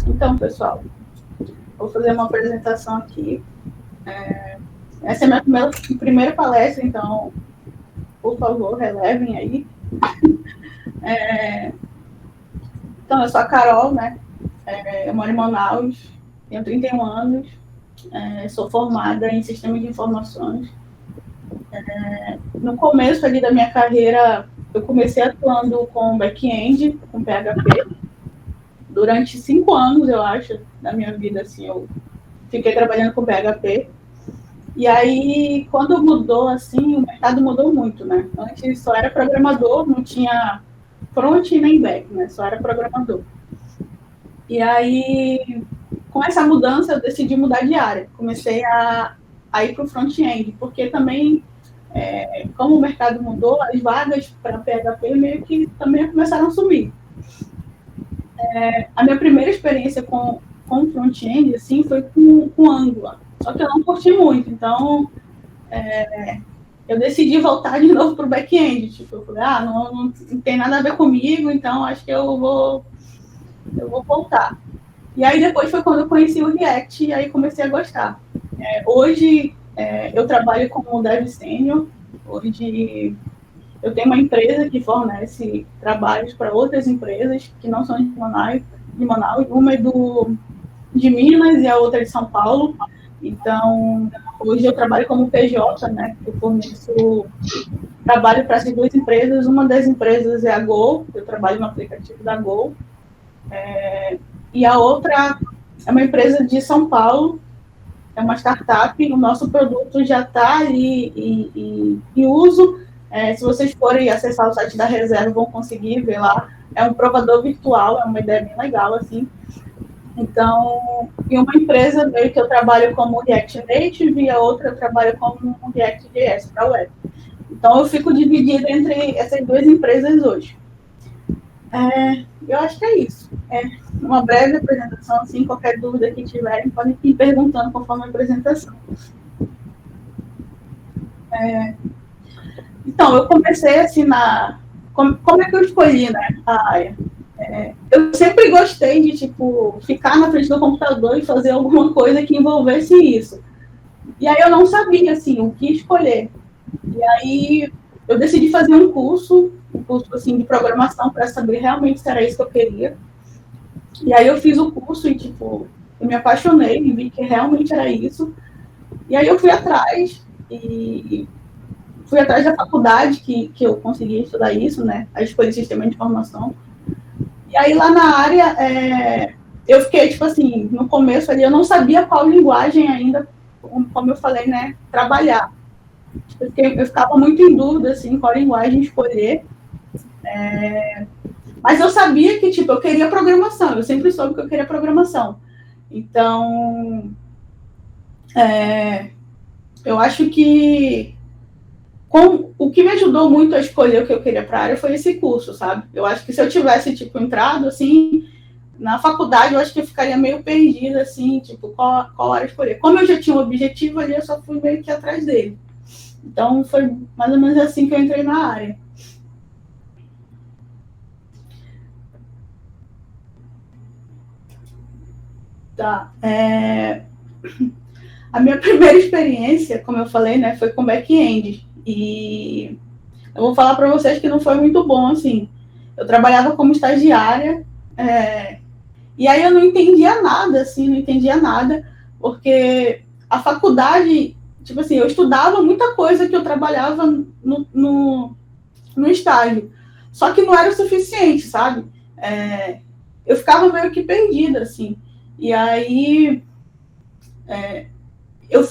Então, pessoal, vou fazer uma apresentação aqui. Essa é a minha primeira palestra, então, por favor, relevem aí. Então, eu sou a Carol, né? Eu moro em Manaus, tenho 31 anos, sou formada em Sistemas de Informações. No começo ali da minha carreira, eu comecei atuando com back-end, com PHP. Durante 5 anos, eu acho, da minha vida, assim, eu fiquei trabalhando com PHP. E aí, quando mudou, assim, o mercado mudou muito, né? Antes só era programador, não tinha front nem back, né? Só era programador. E aí, com essa mudança, eu decidi mudar de área. Comecei a ir para o front-end, porque também, como o mercado mudou, as vagas para PHP meio que também começaram a sumir. A minha primeira experiência com front-end, assim, foi com Angular. Só que eu não curti muito, então eu decidi voltar de novo para o back-end. Tipo, eu falei, não tem nada a ver comigo, então acho que eu vou voltar. E aí depois foi quando eu conheci o React e aí comecei a gostar. Hoje eu trabalho como dev sênior. Hoje eu tenho uma empresa que fornece trabalhos para outras empresas que não são de Manaus. Uma é de Minas e a outra é de São Paulo. Então, hoje eu trabalho como PJ, né? Eu forneço trabalho para essas duas empresas. Uma das empresas é a Gol, eu trabalho no aplicativo da Gol. E a outra é uma empresa de São Paulo, é uma startup. O nosso produto já está ali em uso. Se vocês forem acessar o site da Reserva, vão conseguir ver lá. É um provador virtual, é uma ideia bem legal, assim. Então, em uma empresa meio que eu trabalho como React Native e a outra eu trabalho como React.js para web. Então, eu fico dividida entre essas duas empresas hoje. Eu acho que é isso. Uma breve apresentação, assim, qualquer dúvida que tiverem, podem ir perguntando conforme a apresentação. Então, eu comecei assim como é que eu escolhi, né, a área? Eu sempre gostei de, tipo, ficar na frente do computador e fazer alguma coisa que envolvesse isso. E aí eu não sabia, assim, o que escolher. E aí eu decidi fazer um curso assim, de programação para saber realmente se era isso que eu queria. E aí eu fiz o curso e, tipo, eu me apaixonei e vi que realmente era isso. E aí eu fui atrás da faculdade que eu consegui estudar isso, né? A escolha de sistema de informação. E aí lá na área, eu fiquei, tipo assim, no começo ali, eu não sabia qual linguagem ainda, como eu falei, né, trabalhar. Eu ficava muito em dúvida, assim, qual linguagem escolher. Mas eu sabia que, tipo, eu queria programação. Eu sempre soube que eu queria programação. Então, eu acho que o que me ajudou muito a escolher o que eu queria para a área foi esse curso, sabe? Eu acho que se eu tivesse, tipo, entrado, assim, na faculdade, eu acho que eu ficaria meio perdida, assim, tipo, qual área escolher. Como eu já tinha um objetivo ali, eu só fui meio que atrás dele. Então, foi mais ou menos assim que eu entrei na área. Tá. A minha primeira experiência, como eu falei, né, foi com back-end. E eu vou falar para vocês que não foi muito bom, assim. Eu trabalhava como estagiária, e aí eu não entendia nada, assim, não entendia nada, porque a faculdade, tipo assim, eu estudava muita coisa que eu trabalhava no estágio, só que não era o suficiente, sabe? Eu ficava meio que perdida, assim. E aí eu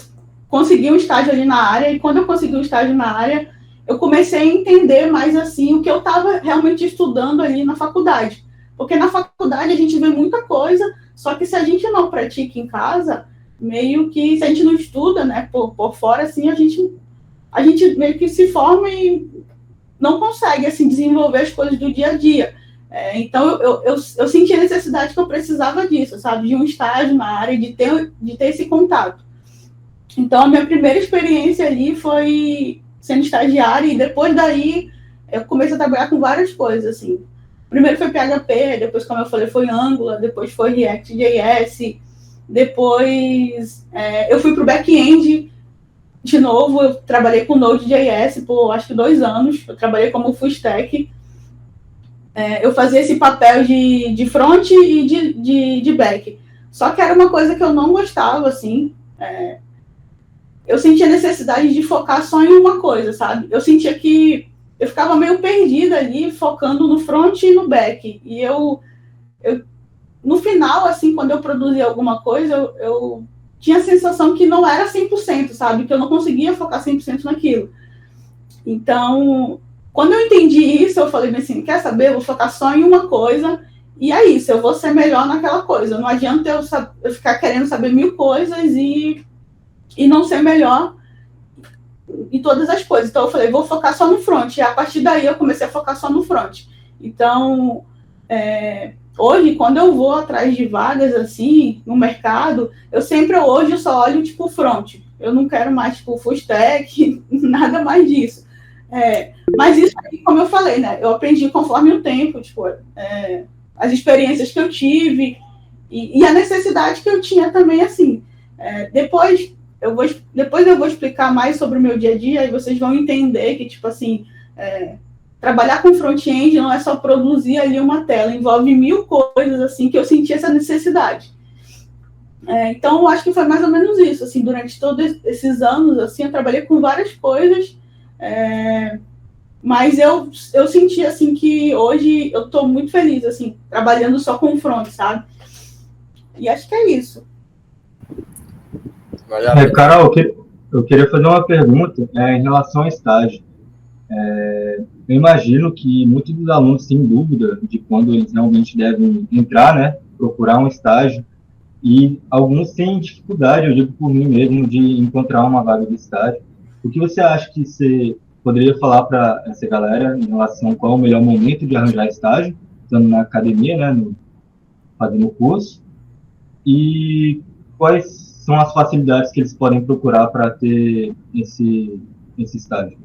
consegui um estágio ali na área, e quando eu consegui um estágio na área, eu comecei a entender mais, assim, o que eu estava realmente estudando ali na faculdade. Porque na faculdade a gente vê muita coisa, só que se a gente não pratica em casa, meio que, se a gente não estuda, né, por fora, assim, a gente meio que se forma e não consegue, assim, desenvolver as coisas do dia a dia. Então, eu senti a necessidade que eu precisava disso, sabe? De um estágio na área, de ter esse contato. Então, a minha primeira experiência ali foi sendo estagiária, e depois daí eu comecei a trabalhar com várias coisas, assim. Primeiro foi PHP, depois, como eu falei, foi Angular, depois foi React.js, depois eu fui para o back-end de novo, eu trabalhei com Node.js por acho que 2 anos, eu trabalhei como full stack. Eu fazia esse papel de front e de back. Só que era uma coisa que eu não gostava, assim. Eu sentia necessidade de focar só em uma coisa, sabe? Eu sentia que eu ficava meio perdida ali, focando no front e no back. E eu no final, assim, quando eu produzia alguma coisa, eu tinha a sensação que não era 100%, sabe? Que eu não conseguia focar 100% naquilo. Então, quando eu entendi isso, eu falei assim, quer saber? Eu vou focar só em uma coisa e é isso, eu vou ser melhor naquela coisa. Não adianta eu ficar querendo saber 1000 coisas e não ser melhor em todas as coisas. Então, eu falei, vou focar só no front. E a partir daí, eu comecei a focar só no front. Então, hoje, quando eu vou atrás de vagas, assim, no mercado, hoje eu só olho, tipo, front. Eu não quero mais, tipo, full stack, nada mais disso. Mas isso aí, como eu falei, né? Eu aprendi conforme o tempo, tipo, as experiências que eu tive e a necessidade que eu tinha também, assim. Depois eu vou explicar mais sobre o meu dia a dia e vocês vão entender que, tipo assim, trabalhar com front-end não é só produzir ali uma tela, envolve 1000 coisas, assim, que eu senti essa necessidade. Então, eu acho que foi mais ou menos isso, assim, durante todos esses anos, assim, eu trabalhei com várias coisas, mas eu senti, assim, que hoje eu estou muito feliz, assim, trabalhando só com front, sabe? E acho que é isso. Carol, eu queria fazer uma pergunta em relação ao estágio. Eu imagino que muitos dos alunos têm dúvida de quando eles realmente devem entrar, né, procurar um estágio, e alguns têm dificuldade, eu digo por mim mesmo, de encontrar uma vaga de estágio. O que você acha que você poderia falar para essa galera em relação a qual é o melhor momento de arranjar estágio, estando na academia, né, fazendo o curso, e quais são as facilidades que eles podem procurar para ter esse estágio?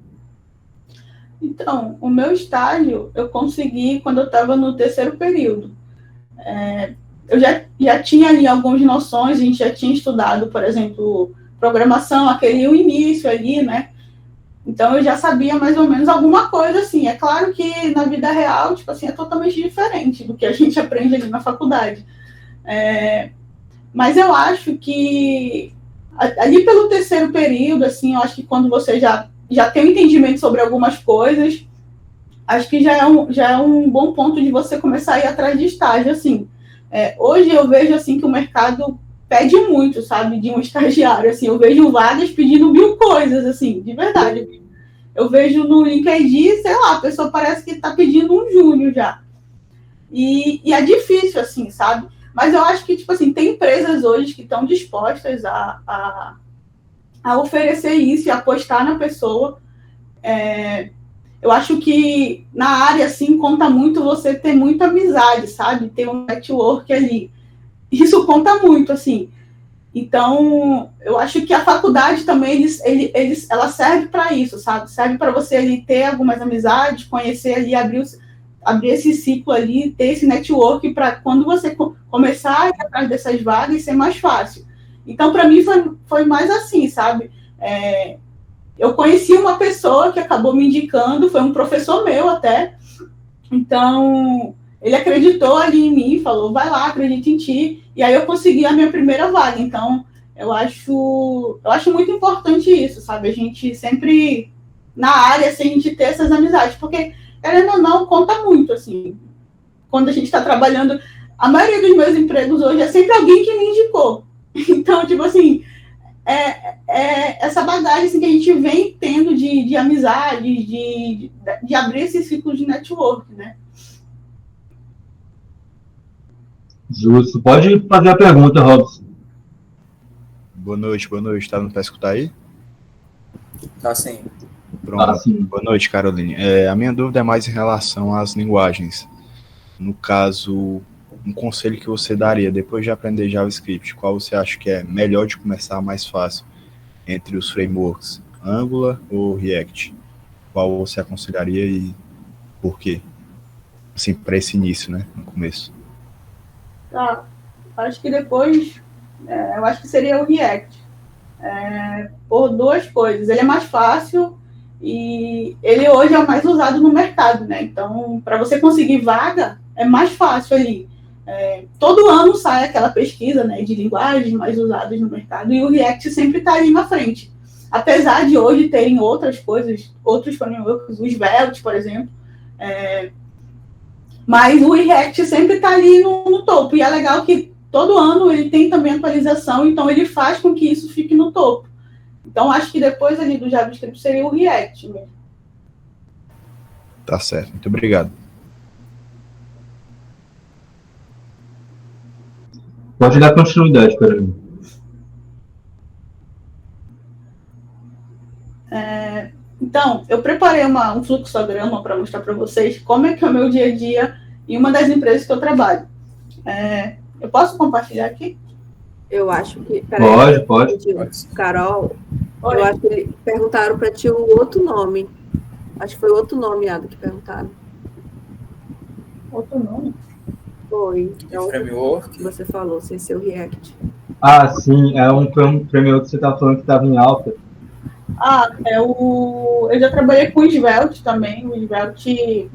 Então, o meu estágio eu consegui quando eu estava no 3º período. Eu já tinha ali algumas noções, a gente já tinha estudado, por exemplo, programação, o início ali, né? Então, eu já sabia mais ou menos alguma coisa, assim. É claro que na vida real, tipo assim, é totalmente diferente do que a gente aprende ali na faculdade. Mas eu acho que ali pelo 3º período, assim, eu acho que quando você já tem um entendimento sobre algumas coisas, acho que já é um bom ponto de você começar a ir atrás de estágio, assim. Hoje eu vejo, assim, que o mercado pede muito, sabe, de um estagiário, assim. Eu vejo vagas pedindo 1000 coisas, assim, de verdade. Eu vejo no LinkedIn, sei lá, a pessoa parece que está pedindo um júnior já. E é difícil, assim, sabe? Mas eu acho que, tipo assim, tem empresas hoje que estão dispostas a oferecer isso e apostar na pessoa. Eu acho que na área, assim, conta muito você ter muita amizade, sabe? Ter um network ali. Isso conta muito, assim. Então, eu acho que a faculdade também, ela serve para isso, sabe? Serve para você ali ter algumas amizades, conhecer ali, abrir esse ciclo ali, ter esse network para quando você começar a ir atrás dessas vagas ser mais fácil. Então, para mim, foi mais assim, sabe? Eu conheci uma pessoa que acabou me indicando, foi um professor meu até, então ele acreditou ali em mim, falou, vai lá, acredita em ti, e aí eu consegui a minha primeira vaga. Então, eu acho muito importante isso, sabe? A gente sempre, na área, assim, a gente ter essas amizades, porque, querendo ou não, conta muito, assim. Quando a gente está trabalhando, a maioria dos meus empregos hoje é sempre alguém que me indicou. Então, tipo assim, essa bagagem assim, que a gente vem tendo de amizade, de abrir esse ciclo de network, né? Justo. Pode fazer a pergunta, Robson. Boa noite. Tá para escutar aí? Tá sim. Pronto. Sim. Boa noite, Caroline. A minha dúvida é mais em relação às linguagens. No caso, um conselho que você daria depois de aprender JavaScript, qual você acha que é melhor de começar, mais fácil, entre os frameworks Angular ou React? Qual você aconselharia e por quê? Assim, para esse início, né? No começo. Tá. Acho que depois, eu acho que seria o React. Por duas coisas. Ele é mais fácil e ele hoje é o mais usado no mercado, né? Então, para você conseguir vaga, é mais fácil ali. Todo ano sai aquela pesquisa, né, de linguagens mais usadas no mercado e o React sempre está ali na frente. Apesar de hoje terem outras coisas, outros frameworks, o Svelte, por exemplo, mas o React sempre está ali no topo. E é legal que todo ano ele tem também atualização, então ele faz com que isso fique no topo. Então, acho que depois ali do JavaScript seria o React mesmo. Tá certo, muito obrigado. Pode dar continuidade, Carolina. Então, eu preparei um fluxograma para mostrar para vocês como é que é o meu dia a dia em uma das empresas que eu trabalho. Eu posso compartilhar aqui? Eu acho que... Pode. Carol, Oi. eu acho que perguntaram para ti um outro nome. Acho que foi outro nome, Ada, que perguntaram. Outro nome? Foi. É um framework. Que você falou, sem ser o React. Ah, sim, é um framework que você estava falando que estava em alta. Eu já trabalhei com o Svelte também. O Svelte,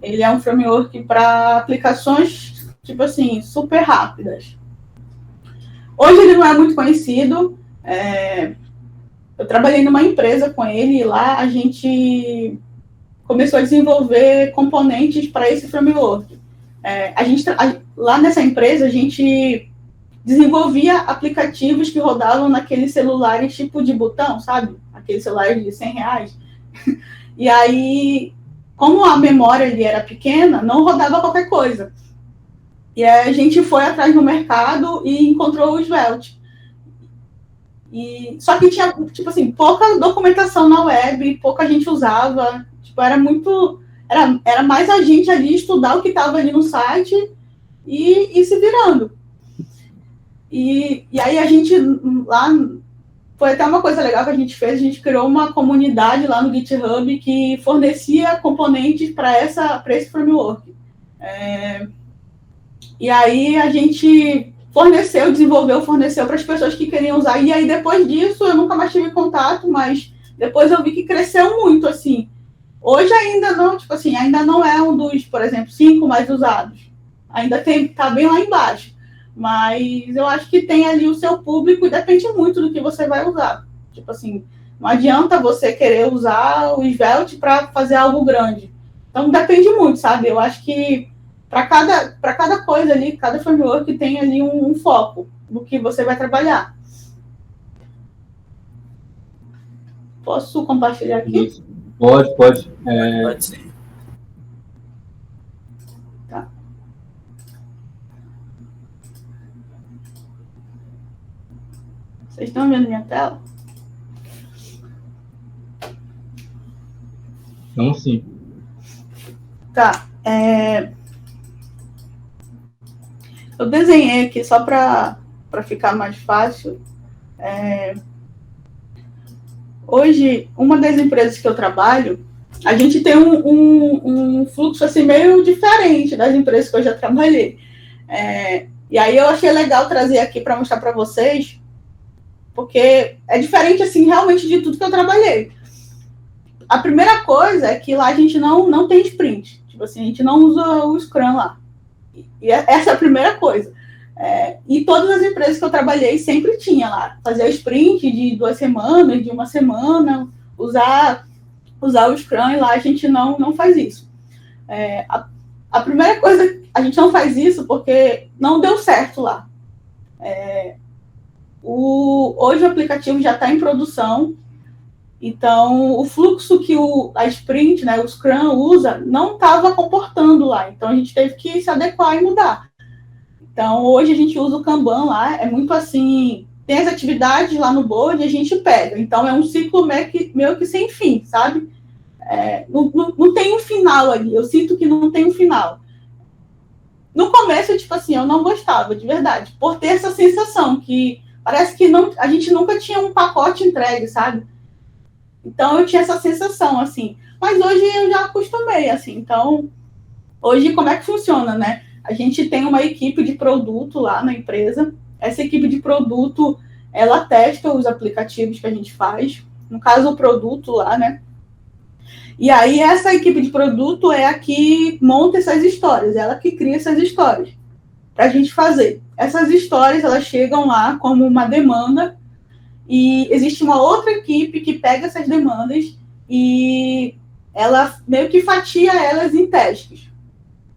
ele é um framework para aplicações, tipo assim, super rápidas. Hoje ele não é muito conhecido. Eu trabalhei numa empresa com ele e lá a gente começou a desenvolver componentes para esse framework. Lá nessa empresa, a gente desenvolvia aplicativos que rodavam naqueles celulares tipo de botão, sabe? Aqueles celulares de R$100. E aí, como a memória ali era pequena, não rodava qualquer coisa. E aí a gente foi atrás no mercado e encontrou o Svelte. Só que tinha, tipo assim, pouca documentação na web, pouca gente usava. Tipo, era mais a gente ali estudar o que estava ali no site e se virando. E aí a gente lá, foi até uma coisa legal que a gente fez, a gente criou uma comunidade lá no GitHub que fornecia componentes para esse framework. E aí a gente desenvolveu para as pessoas que queriam usar. E aí depois disso eu nunca mais tive contato, mas depois eu vi que cresceu muito, assim. Hoje ainda não, tipo assim, ainda não é um dos, por exemplo, 5 mais usados. Ainda tá bem lá embaixo. Mas eu acho que tem ali o seu público e depende muito do que você vai usar. Tipo assim, não adianta você querer usar o Svelte para fazer algo grande. Então depende muito, sabe? Eu acho que para cada coisa ali, cada framework tem ali um foco do que você vai trabalhar. Posso compartilhar aqui? Isso. Pode. Pode sim. Tá. Vocês estão vendo minha tela? Então, sim. Tá. Eu desenhei aqui só para ficar mais fácil. Hoje, uma das empresas que eu trabalho, a gente tem um fluxo assim, meio diferente das empresas que eu já trabalhei. E aí eu achei legal trazer aqui para mostrar para vocês, porque é diferente assim, realmente de tudo que eu trabalhei. A primeira coisa é que lá a gente não tem sprint. Tipo assim, a gente não usa o Scrum lá. E essa é a primeira coisa. E todas as empresas que eu trabalhei sempre tinha lá. Fazer sprint de 2 semanas, de 1 semana, usar o Scrum, e lá a gente não faz isso. A primeira coisa, a gente não faz isso porque não deu certo lá. Hoje o aplicativo já está em produção, então o fluxo que a Sprint, né, o Scrum usa, não estava comportando lá. Então a gente teve que se adequar e mudar. Então hoje a gente usa o Kanban lá, é muito assim, tem as atividades lá no board e a gente pega. Então é um ciclo meio que sem fim, sabe? Não tem um final ali, eu sinto que não tem um final. No começo, tipo assim, eu não gostava, de verdade, por ter essa sensação que parece que a gente nunca tinha um pacote entregue, sabe? Então, eu tinha essa sensação, assim. Mas hoje eu já acostumei, assim. Então, Hoje, como é que funciona, né? A gente tem uma equipe de produto lá na empresa. Essa equipe de produto, ela testa os aplicativos que a gente faz. No caso, o produto lá, né? E aí, essa equipe de produto é a que monta essas histórias. Ela que cria essas histórias para a gente fazer. Essas histórias, elas chegam lá como uma demanda e existe uma outra equipe que pega essas demandas e ela meio que fatia elas em testes.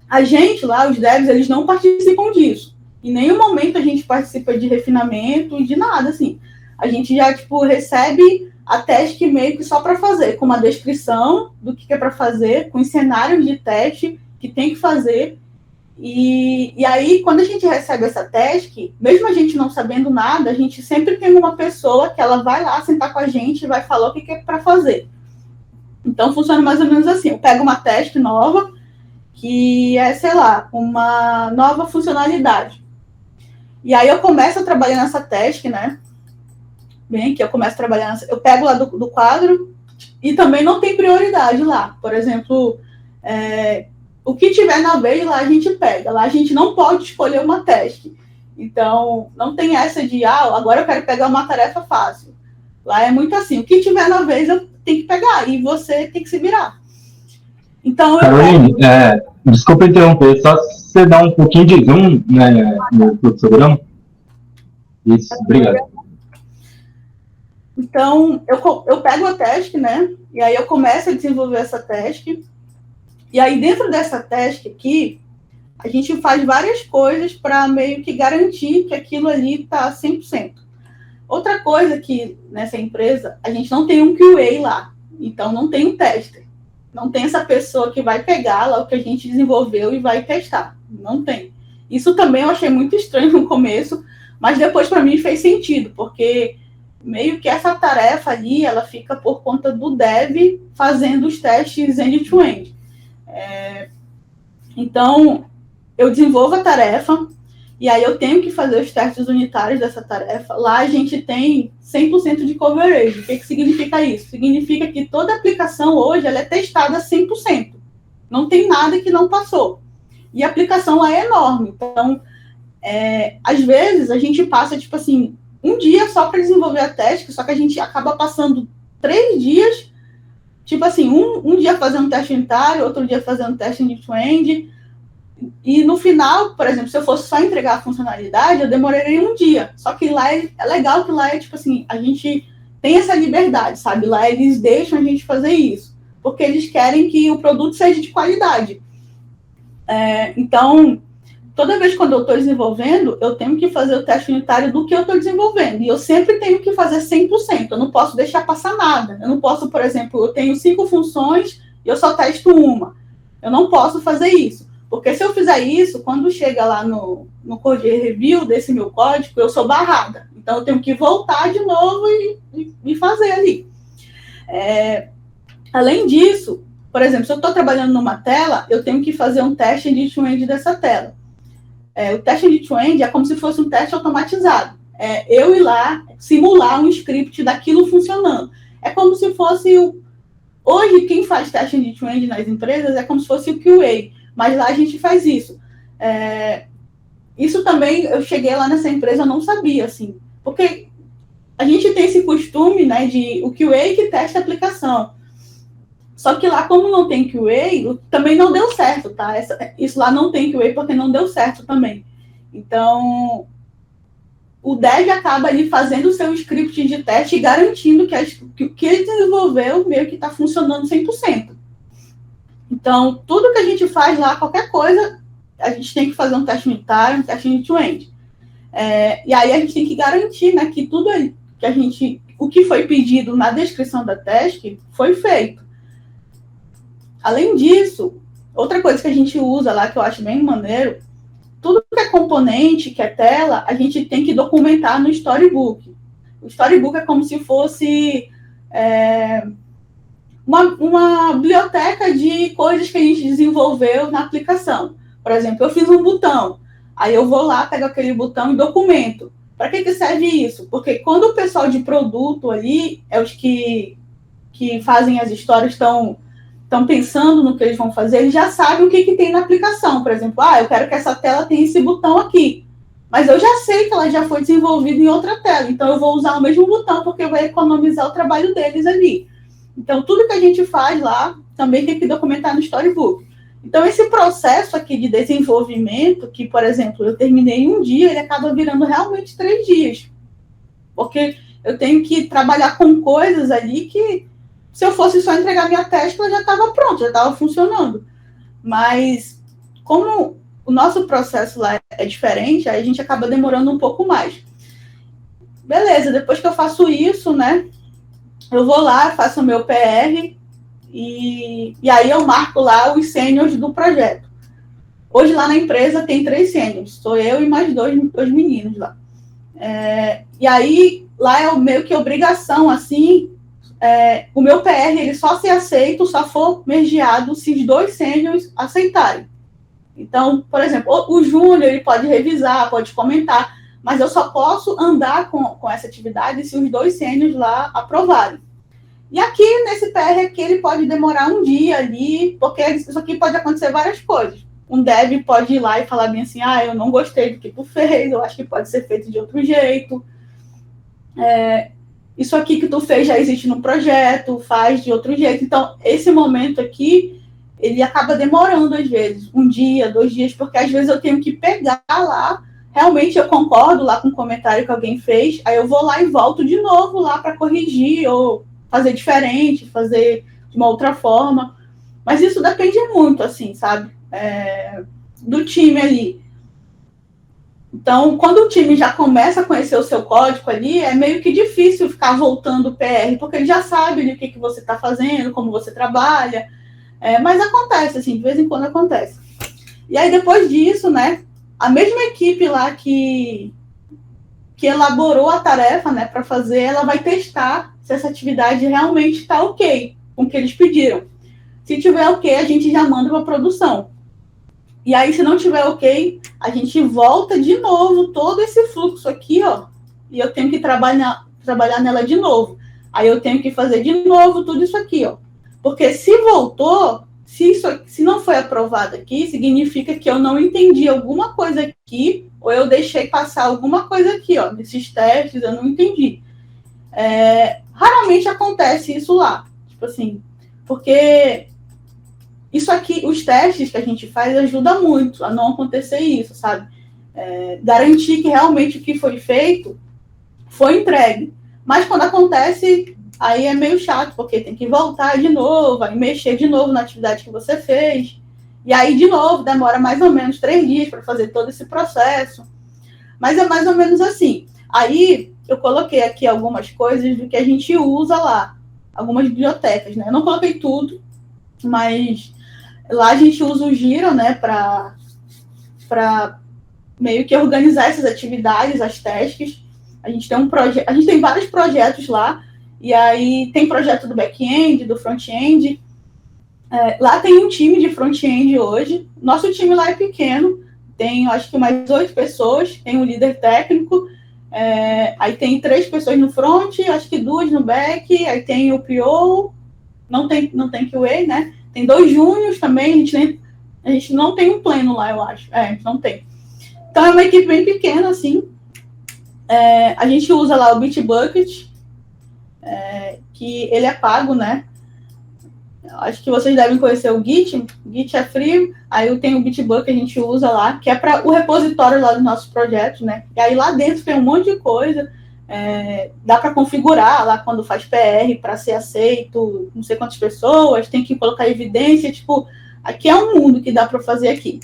A gente lá, os devs, eles não participam disso. Em nenhum momento a gente participa de refinamento, de nada, assim. A gente já, tipo, recebe a task meio que só para fazer, com uma descrição do que é para fazer, com os cenários de teste que tem que fazer. E aí, quando a gente recebe essa task, mesmo a gente não sabendo nada, a gente sempre tem uma pessoa que ela vai lá sentar com a gente e vai falar o que é para fazer. Então, funciona mais ou menos assim. Eu pego uma task nova, que é, sei lá, uma nova funcionalidade. E aí eu começo a trabalhar nessa task, né? Bem, que eu começo a trabalhar nessa... Eu pego lá do quadro e também não tem prioridade lá. Por exemplo, o que tiver na vez lá a gente pega. Lá a gente não pode escolher uma task. Então, não tem essa de, agora eu quero pegar uma tarefa fácil. Lá é muito assim, o que tiver na vez eu tenho que pegar e você tem que se virar. Então, Caroline, desculpa interromper, só você dar um pouquinho de zoom, né, no fluxograma. Isso, obrigado. Então, eu pego a task, né, e aí eu começo a desenvolver essa task, e aí dentro dessa task aqui, a gente faz várias coisas para meio que garantir que aquilo ali está 100%. Outra coisa que nessa empresa, a gente não tem um QA lá, então não tem um tester. Não tem essa pessoa que vai pegar lá o que a gente desenvolveu e vai testar. Não tem. Isso também eu achei muito estranho no começo, mas depois para mim fez sentido, porque meio que essa tarefa ali, ela fica por conta do dev fazendo os testes end-to-end. Então, eu desenvolvo a tarefa e aí eu tenho que fazer os testes unitários dessa tarefa. Lá a gente tem 100% de coverage. O que significa isso? Significa que toda aplicação hoje ela é testada 100%. Não tem nada que não passou. E a aplicação lá é enorme. Então, às vezes, a gente passa, tipo assim, um dia só para desenvolver a task, só que a gente acaba passando 3 dias, tipo assim, um dia fazendo teste unitário, outro dia fazendo teste end-to-end. E no final, por exemplo, se eu fosse só entregar a funcionalidade, eu demoraria um dia. Só que lá é legal que lá é, tipo assim, a gente tem essa liberdade, sabe? Lá eles deixam a gente fazer isso. Porque eles querem que o produto seja de qualidade. Então, toda vez quando eu estou desenvolvendo, eu tenho que fazer o teste unitário do que eu estou desenvolvendo. E eu sempre tenho que fazer 100%. Eu não posso deixar passar nada. Eu não posso, por exemplo, eu tenho 5 funções e eu só testo uma. Eu não posso fazer isso. Porque se eu fizer isso, quando chega lá no code review desse meu código, eu sou barrada. Então, eu tenho que voltar de novo e fazer ali. Além disso, por exemplo, se eu estou trabalhando numa tela, eu tenho que fazer um teste end-to-end dessa tela. O teste end-to-end é como se fosse um teste automatizado. Eu ir lá, simular um script daquilo funcionando. É como se fosse Hoje, quem faz teste end-to-end nas empresas é como se fosse o QA. Mas lá a gente faz isso. Isso também, eu cheguei lá nessa empresa, eu não sabia, assim. Porque a gente tem esse costume, né, de o QA que testa a aplicação. Só que lá, como não tem QA, também não deu certo, tá? Isso lá não tem QA porque não deu certo também. Então, o dev acaba ali fazendo o seu script de teste e garantindo que o que ele desenvolveu meio que está funcionando 100%. Então, tudo que a gente faz lá, qualquer coisa, a gente tem que fazer um teste unitário, um teste end-to-end. E aí a gente tem que garantir, né, que tudo que o que foi pedido na descrição da task foi feito. Além disso, outra coisa que a gente usa lá, que eu acho bem maneiro, tudo que é componente, que é tela, a gente tem que documentar no storybook. O storybook é como se fosse uma biblioteca de coisas que a gente desenvolveu na aplicação. Por exemplo, eu fiz um botão, aí eu vou lá, pego aquele botão e documento. Para que serve isso? Porque quando o pessoal de produto ali, os que fazem as histórias, estão estão pensando no que eles vão fazer, eles já sabem o que tem na aplicação. Por exemplo, eu quero que essa tela tenha esse botão aqui. Mas eu já sei que ela já foi desenvolvida em outra tela, então eu vou usar o mesmo botão, porque vai economizar o trabalho deles ali. Então, tudo que a gente faz lá também tem que documentar no Storybook. Então, esse processo aqui de desenvolvimento, que, por exemplo, eu terminei em um dia, ele acaba virando realmente 3 dias. Porque eu tenho que trabalhar com coisas ali que, se eu fosse só entregar minha task, ela já estava pronta, já estava funcionando. Mas, como o nosso processo lá é diferente, aí a gente acaba demorando um pouco mais. Beleza, depois que eu faço isso, né, eu vou lá, faço o meu PR e aí eu marco lá os sêniors do projeto. Hoje lá na empresa tem 3 sêniors, sou eu e mais dois meninos lá. E aí, lá é meio que obrigação, assim, o meu PR, ele só se aceita, só for mergeado se os 2 sêniors aceitarem. Então, por exemplo, o júnior, ele pode revisar, pode comentar, mas eu só posso andar com essa atividade se os 2 sêniors lá aprovarem. E aqui, nesse PR aqui, ele pode demorar um dia ali, porque isso aqui pode acontecer várias coisas. Um dev pode ir lá e falar bem assim, eu não gostei do que tu fez, eu acho que pode ser feito de outro jeito. Isso aqui que tu fez já existe no projeto, faz de outro jeito. Então, esse momento aqui, ele acaba demorando às vezes, 1 dia, 2 dias, porque às vezes eu tenho que pegar lá, realmente eu concordo lá com o comentário que alguém fez, aí eu vou lá e volto de novo lá para corrigir, ou fazer diferente, fazer de uma outra forma. Mas isso depende muito, assim, sabe? Do time ali. Então, quando o time já começa a conhecer o seu código ali, é meio que difícil ficar voltando o PR, porque ele já sabe ali o que você está fazendo, como você trabalha. Mas acontece, assim, de vez em quando acontece. E aí, depois disso, né, a mesma equipe lá que elaborou a tarefa, né, para fazer, ela vai testar se essa atividade realmente está ok com o que eles pediram. Se tiver ok, a gente já manda para a produção. E aí, se não tiver ok, a gente volta de novo todo esse fluxo aqui, ó, e eu tenho que trabalhar nela de novo. Aí eu tenho que fazer de novo tudo isso aqui, ó. Porque se voltou, se não foi aprovado aqui, significa que eu não entendi alguma coisa aqui, ou eu deixei passar alguma coisa aqui, ó, nesses testes, eu não entendi. Raramente acontece isso lá, tipo assim, porque isso aqui, os testes que a gente faz ajuda muito a não acontecer isso, sabe? Garantir que realmente o que foi feito foi entregue. Mas quando acontece, aí é meio chato, porque tem que voltar de novo, aí mexer de novo na atividade que você fez. E aí, de novo, demora mais ou menos 3 dias para fazer todo esse processo. Mas é mais ou menos assim. Aí, eu coloquei aqui algumas coisas do que a gente usa lá. Algumas bibliotecas, né? Eu não coloquei tudo, mas lá a gente usa o Jira, né? Para meio que organizar essas atividades, as tasks. A gente tem vários projetos lá. E aí tem projeto do back-end, do front-end. Lá tem um time de front-end hoje. Nosso time lá é pequeno. Tem, acho que mais 8 pessoas. Tem um líder técnico. Aí tem 3 pessoas no front, acho que 2 no back. Aí tem o PO. Não tem QA, né? Tem 2 júniors também. A gente não tem um pleno lá, eu acho. Não tem. Então é uma equipe bem pequena, assim. A gente usa lá o Bitbucket. Que ele é pago, né? Acho que vocês devem conhecer o Git. O Git é free. Aí tem o Bitbucket que a gente usa lá, que é para o repositório lá dos nossos projetos, né? E aí lá dentro tem um monte de coisa. Dá para configurar lá quando faz PR para ser aceito, não sei quantas pessoas, tem que colocar evidência. Tipo, aqui é um mundo que dá para fazer aqui.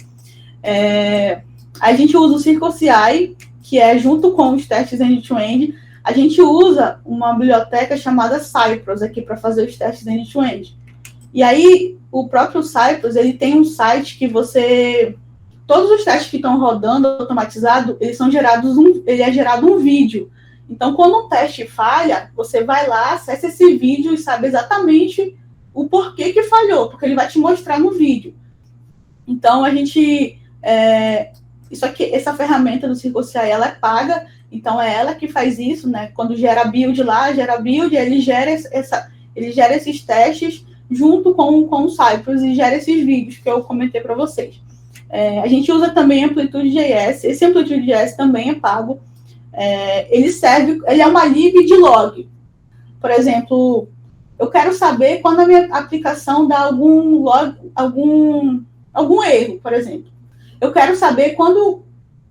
A gente usa o CircleCI, que é junto com os testes end-to-end. A gente usa uma biblioteca chamada Cypress aqui para fazer os testes end-to-end. E aí, o próprio Cypress, ele tem um site que todos os testes que estão rodando automatizado, ele é gerado um vídeo. Então, quando um teste falha, você vai lá, acessa esse vídeo e sabe exatamente o porquê que falhou, porque ele vai te mostrar no vídeo. Então, a gente... essa ferramenta do CircleCI, ela é paga, então é ela que faz isso, né? Quando gera build lá, ele gera esses testes junto com o Cypress e gera esses vídeos que eu comentei para vocês. A gente usa também Amplitude.js. Esse Amplitude.js também é pago. Ele é uma lib de log. Por exemplo, eu quero saber quando a minha aplicação dá algum erro, por exemplo. Eu quero saber quando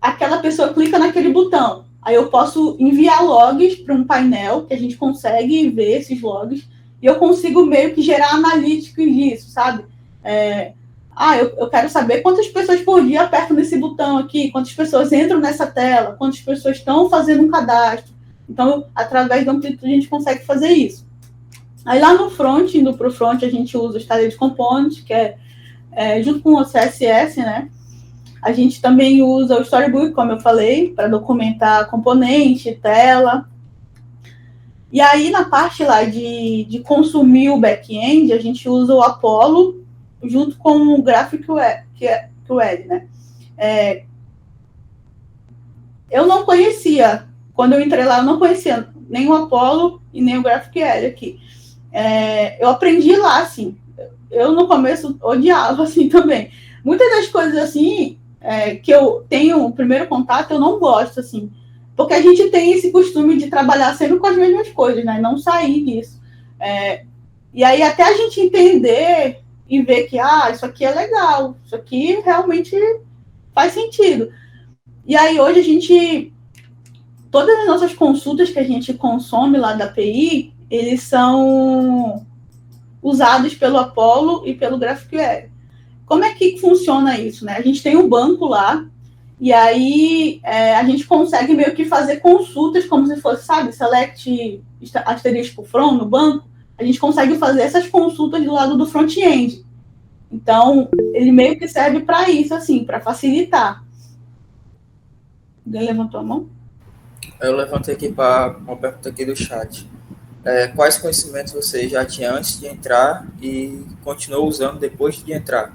aquela pessoa clica naquele botão. Aí eu posso enviar logs para um painel que a gente consegue ver esses logs e eu consigo meio que gerar analíticos disso, sabe? Eu quero saber quantas pessoas por dia apertam nesse botão aqui, quantas pessoas entram nessa tela, quantas pessoas estão fazendo um cadastro. Então, através do Amplitude, a gente consegue fazer isso. Aí lá no front, indo para o front, a gente usa o Styled Component, que junto com o CSS, né? A gente também usa o Storybook, como eu falei, para documentar componente, tela. E aí, na parte lá de consumir o back-end, a gente usa o Apollo junto com o GraphQL, né? Eu não conhecia, quando eu entrei lá, eu não conhecia nem o Apollo e nem o GraphQL aqui. Eu aprendi lá, assim. Eu, no começo, odiava, assim, também. Muitas das coisas, assim, que eu tenho o primeiro contato, eu não gosto, assim. Porque a gente tem esse costume de trabalhar sempre com as mesmas coisas, né? Não sair disso. E aí, até a gente entender e ver que, isso aqui é legal, isso aqui realmente faz sentido. E aí, hoje, todas as nossas consultas que a gente consome lá da API, eles são usados pelo Apollo e pelo GraphQL. Como é que funciona isso, né? A gente tem um banco lá, e aí a gente consegue meio que fazer consultas como se fosse, sabe, select asterisco from no banco. A gente consegue fazer essas consultas do lado do front-end. Então, ele meio que serve para isso, assim, para facilitar. Alguém levantou a mão? Eu levantei aqui para uma pergunta aqui do chat. Quais conhecimentos você já tinha antes de entrar e continuou usando depois de entrar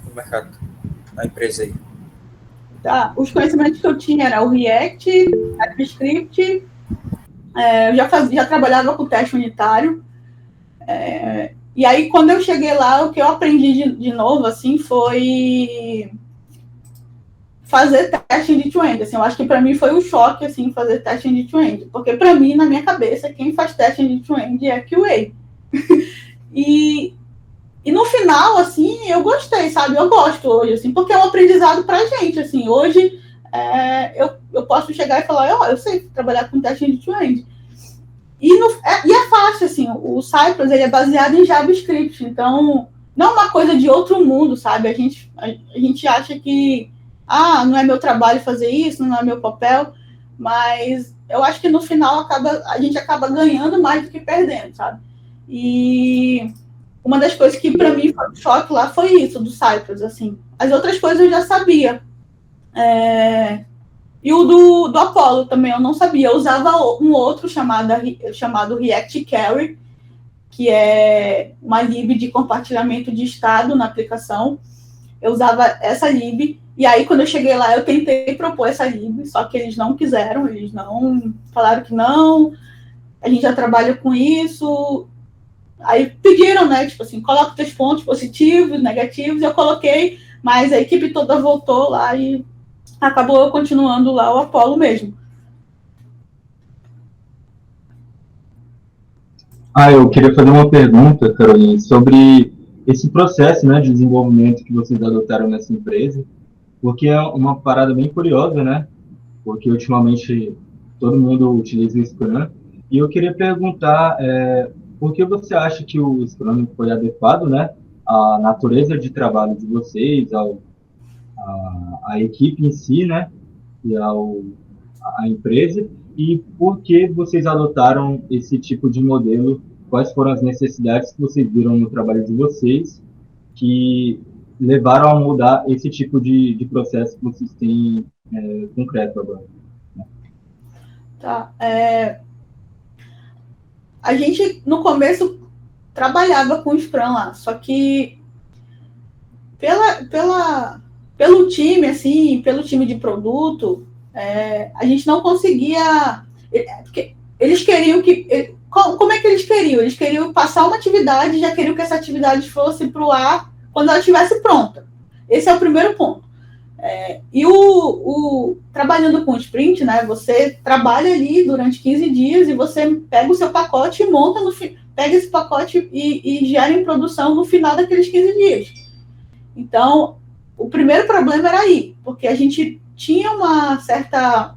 no mercado, na empresa aí? Tá, os conhecimentos que eu tinha era o React, TypeScript, eu já trabalhava com teste unitário, e aí quando eu cheguei lá, o que eu aprendi de novo, assim, foi fazer teste end-to-end, assim, eu acho que para mim foi um choque, assim, fazer teste end-to-end, porque para mim, na minha cabeça, quem faz teste end-to-end é QA. E no final, assim, eu gostei, sabe? Eu gosto hoje, assim, porque é um aprendizado pra gente, assim. Hoje, eu posso chegar e falar, eu sei trabalhar com teste end-to-end. E é fácil, assim. O Cypress, ele é baseado em JavaScript, então não é uma coisa de outro mundo, sabe? A gente acha que, não é meu trabalho fazer isso, não é meu papel, mas eu acho que no final a gente acaba ganhando mais do que perdendo, sabe? E uma das coisas que para mim foi um choque lá foi isso, do Cypress, assim. As outras coisas eu já sabia. E o do Apollo também eu não sabia. Eu usava um outro chamado React Carry, que é uma lib de compartilhamento de estado na aplicação. Eu usava essa lib, e aí quando eu cheguei lá eu tentei propor essa lib, só que eles não quiseram, eles não falaram que não, a gente já trabalha com isso. Aí pediram, né, tipo assim, coloca os teus pontos positivos, negativos, eu coloquei, mas a equipe toda voltou lá e acabou eu continuando lá o Apollo mesmo. Eu queria fazer uma pergunta, Caroline, sobre esse processo, né, de desenvolvimento que vocês adotaram nessa empresa, porque é uma parada bem curiosa, né, porque ultimamente todo mundo utiliza o Scrum, e eu queria perguntar por que você acha que o Scrum foi adequado, né, à natureza de trabalho de vocês, à equipe em si, né, e à empresa, e por que vocês adotaram esse tipo de modelo? Quais foram as necessidades que vocês viram no trabalho de vocês que levaram a mudar esse tipo de processo que vocês têm concreto agora? Tá. A gente, no começo, trabalhava com o Scrum lá, só que pelo time, assim, pelo time de produto, a gente não conseguia... Porque eles queriam que... como é que eles queriam? Eles queriam passar uma atividade, já queriam que essa atividade fosse para o ar quando ela estivesse pronta. Esse é o primeiro ponto. E trabalhando com o sprint, né, você trabalha ali durante 15 dias e você pega o seu pacote e monta, pega esse pacote e gera em produção no final daqueles 15 dias. Então, o primeiro problema era aí, porque a gente tinha uma certa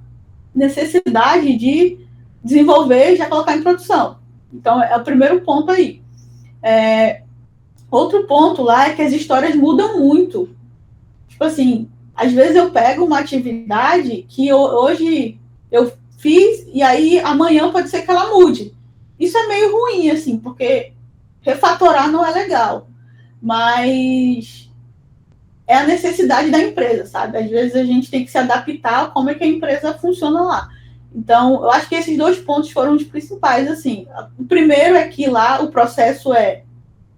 necessidade de desenvolver e já colocar em produção. Então, é o primeiro ponto aí. Outro ponto lá é que as histórias mudam muito. Tipo assim, às vezes eu pego uma atividade que hoje eu fiz e aí amanhã pode ser que ela mude. Isso é meio ruim, assim, porque refatorar não é legal. Mas é a necessidade da empresa, sabe? Às vezes a gente tem que se adaptar a como é que a empresa funciona lá. Então, eu acho que esses 2 pontos foram os principais, assim. O primeiro é que lá o processo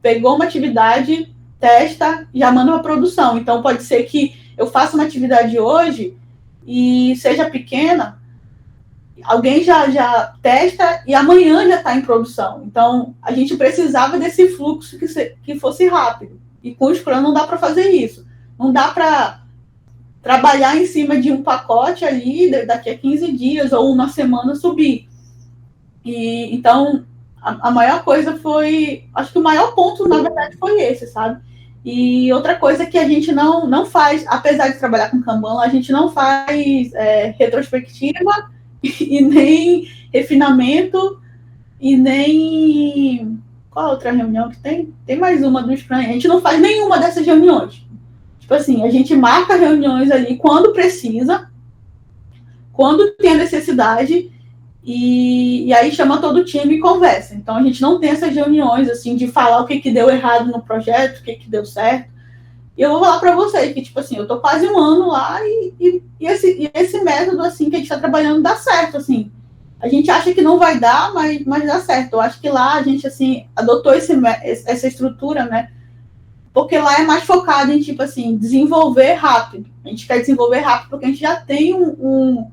pegou uma atividade, testa, já manda para produção. Então, pode ser que eu faça uma atividade hoje e seja pequena, alguém já testa e amanhã já está em produção. Então, a gente precisava desse fluxo que fosse rápido. E com o Scrum não dá para fazer isso. Não dá para trabalhar em cima de um pacote ali, daqui a 15 dias ou uma semana subir. Então, a maior coisa foi... Acho que o maior ponto, na verdade, foi esse, sabe? E outra coisa que a gente não faz, apesar de trabalhar com Kanban, a gente não faz retrospectiva e nem refinamento e nem... Qual a outra reunião que tem? Tem mais uma do Scrum. A gente não faz nenhuma dessas reuniões. Tipo assim, a gente marca reuniões ali quando precisa, quando tem a necessidade, e aí chama todo o time e conversa. Então, a gente não tem essas reuniões, assim, de falar o que deu errado no projeto, o que deu certo. E eu vou falar para vocês que, tipo assim, eu tô quase 1 ano lá e esse método, assim, que a gente está trabalhando dá certo, assim. A gente acha que não vai dar, mas dá certo. Eu acho que lá a gente, assim, adotou essa estrutura, né? Porque lá é mais focado em, tipo assim, desenvolver rápido. A gente quer desenvolver rápido porque a gente já tem um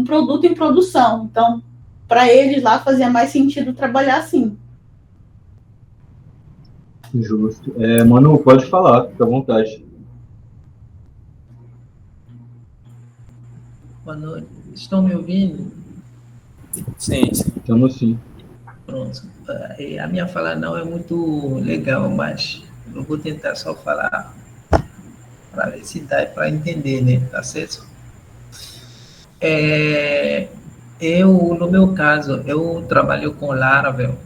produto em produção. Então, para eles lá fazia mais sentido trabalhar assim. Justo. Manu, pode falar, fica à vontade. Boa noite. Estão me ouvindo? Sim. Estamos sim. Pronto. A minha fala não é muito legal, mas eu vou tentar só falar para ver se dá para entender, né? Tá certo? No meu caso, eu trabalho com Laravel.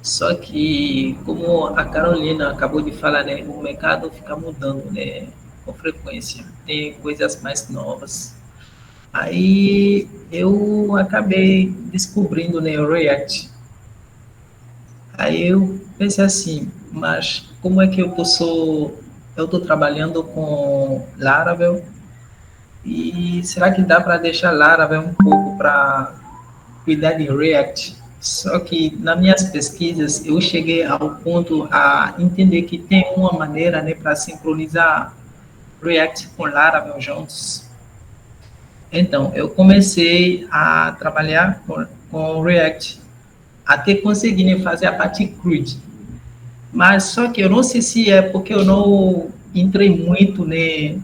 Só que, como a Carolina acabou de falar, né? O mercado fica mudando, né? Com frequência. Tem coisas mais novas. Aí eu acabei descobrindo, né, o React. Aí eu pensei assim, mas como é que eu estou trabalhando com Laravel e será que dá para deixar Laravel um pouco para cuidar de React? Só que nas minhas pesquisas eu cheguei ao ponto a entender que tem uma maneira, né, para sincronizar React com Laravel juntos. Então, eu comecei a trabalhar com React até conseguir fazer a parte CRUD. Mas só que eu não sei se é porque eu não entrei muito, né?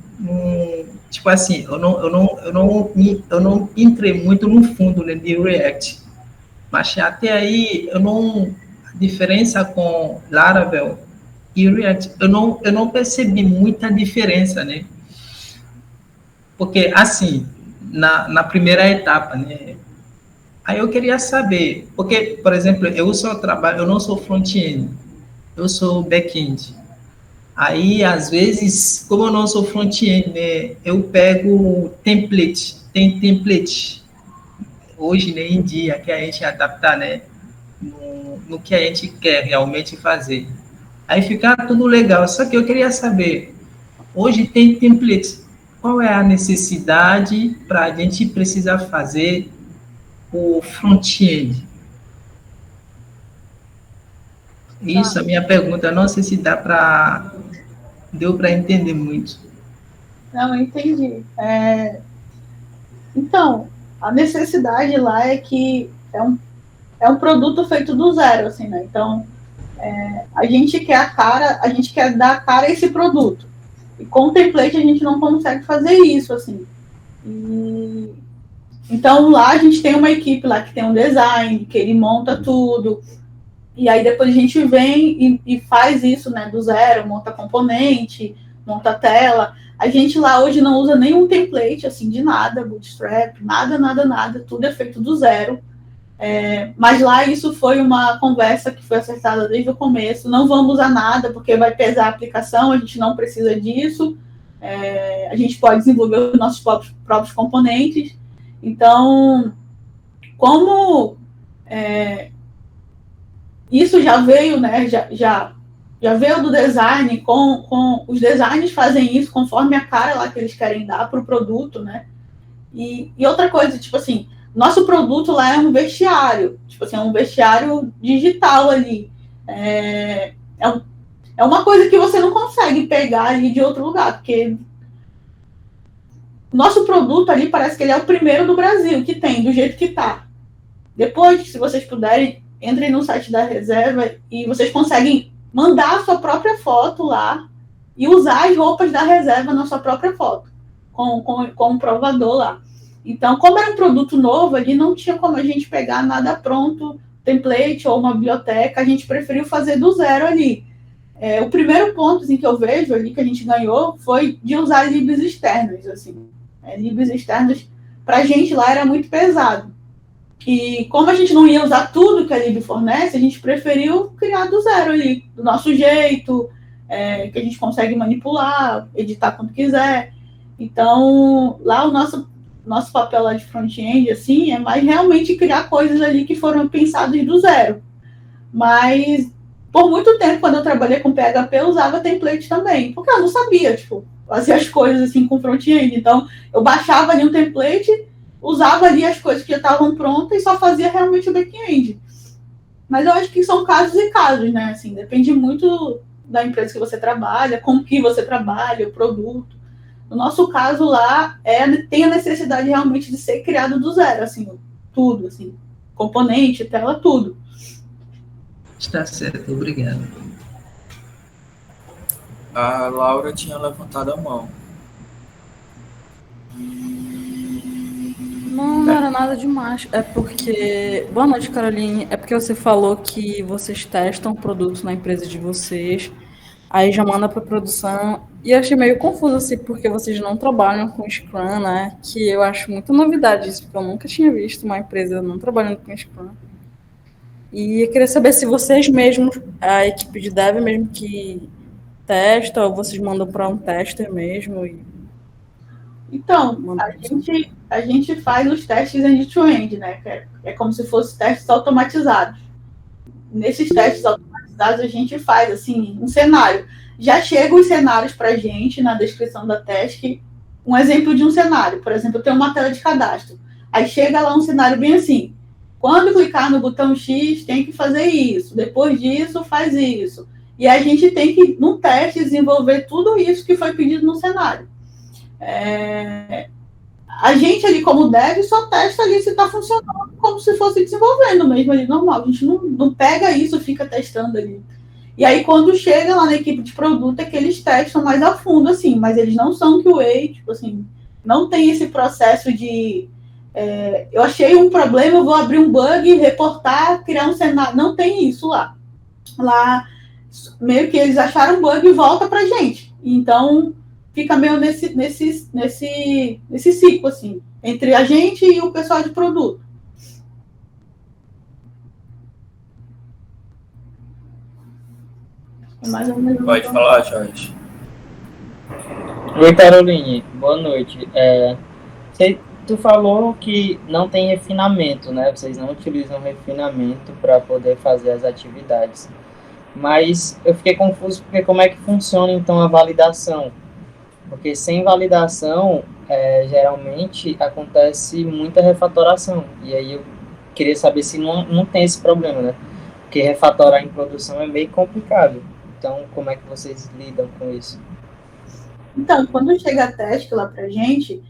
Tipo assim, eu não entrei muito no fundo, né, de React. Mas até aí, a diferença com Laravel e React, eu não percebi muita diferença, né? Porque, assim, na primeira etapa, né? Aí eu queria saber, porque, por exemplo, eu não sou front-end, eu sou back-end. Aí, às vezes, como eu não sou front-end, né, eu pego template, tem template, hoje, né, em dia, que a gente adapta, né, no que a gente quer realmente fazer. Aí fica tudo legal, só que eu queria saber, hoje tem template, qual é a necessidade para a gente precisar fazer o front-end? Isso, a minha pergunta, não sei se deu para entender muito. Não, eu entendi. Então, a necessidade lá é que é um produto feito do zero, assim, né? Então, a gente quer dar a cara a esse produto. E com o template a gente não consegue fazer isso, assim. Então, lá a gente tem uma equipe lá que tem um design, que ele monta tudo. E aí depois a gente vem e faz isso, né, do zero, monta componente, monta tela. A gente lá hoje não usa nenhum template, assim, de nada, Bootstrap, nada, tudo é feito do zero. Mas lá isso foi uma conversa que foi acertada desde o começo. Não vamos usar nada, porque vai pesar a aplicação, a gente não precisa disso. A gente pode desenvolver os nossos próprios componentes. Então, como isso já veio, né? Já veio do design, com os designers fazem isso conforme a cara lá que eles querem dar para o produto, né? E outra coisa, tipo assim, nosso produto lá é um vestiário, tipo assim, é um vestiário digital ali. É uma coisa que você não consegue pegar ali de outro lugar, porque nosso produto ali parece que ele é o primeiro do Brasil que tem, do jeito que tá. Depois, se vocês puderem, entrem no site da reserva e vocês conseguem mandar a sua própria foto lá e usar as roupas da reserva na sua própria foto, com um provador lá. Então, como era um produto novo, ali não tinha como a gente pegar nada pronto, template ou uma biblioteca, a gente preferiu fazer do zero ali. O primeiro ponto assim, que eu vejo ali que a gente ganhou foi de usar libs externos. Assim. Libs externos, para a gente lá, era muito pesado. E como a gente não ia usar tudo que a lib fornece, a gente preferiu criar do zero ali, do nosso jeito, que a gente consegue manipular, editar quando quiser. Então, lá o nosso papel lá de front-end, assim, é mais realmente criar coisas ali que foram pensadas do zero. Mas, por muito tempo, quando eu trabalhei com PHP, eu usava template também, porque eu não sabia, tipo, fazer as coisas assim com front-end. Então, eu baixava ali um template, usava ali as coisas que já estavam prontas e só fazia realmente o back-end. Mas eu acho que são casos e casos, né? Assim, depende muito da empresa que você trabalha, com que você trabalha, o produto. No nosso caso lá, tem a necessidade realmente de ser criado do zero, assim, tudo, assim, componente, tela, tudo. Está certo, obrigado. A Laura tinha levantado a mão. Não era nada demais. É porque... Boa noite, Caroline. É porque você falou que vocês testam produtos na empresa de vocês, aí já manda para produção. E eu achei meio confuso, assim, porque vocês não trabalham com Scrum, né? Que eu acho muita novidade isso, porque eu nunca tinha visto uma empresa não trabalhando com Scrum. E eu queria saber se vocês mesmos, a equipe de dev mesmo que testa, ou vocês mandam para um tester mesmo. Então, a gente faz os testes end-to-end, né? É como se fossem testes automatizados. Nesses testes automatizados, a gente faz, assim, um cenário. Já chegam os cenários para a gente na descrição da task. Um exemplo de um cenário. Por exemplo, eu tenho uma tela de cadastro. Aí chega lá um cenário bem assim. Quando clicar no botão X, tem que fazer isso. Depois disso, faz isso. E a gente tem que, no teste, desenvolver tudo isso que foi pedido no cenário. A gente ali, como dev, só testa ali se está funcionando como se fosse desenvolvendo mesmo ali, normal. A gente não pega isso, fica testando ali. E aí, quando chega lá na equipe de produto, é que eles testam mais a fundo, assim, mas eles não são QA, tipo assim, não tem esse processo de eu achei um problema, eu vou abrir um bug, reportar, criar um cenário. Não tem isso lá. Lá, meio que eles acharam um bug e volta pra gente. Então, fica meio nesse ciclo, assim, entre a gente e o pessoal de produto. Mais ou menos. Pode falar, Jorge. Oi, Caroline. Boa noite. Tu falou que não tem refinamento, né? Vocês não utilizam refinamento para poder fazer as atividades. Mas eu fiquei confuso porque como é que funciona, então, a validação? Porque sem validação, geralmente, acontece muita refatoração. E aí eu queria saber se não tem esse problema, né? Porque refatorar em produção é meio complicado. Então, como é que vocês lidam com isso? Então, quando chega a task lá pra gente,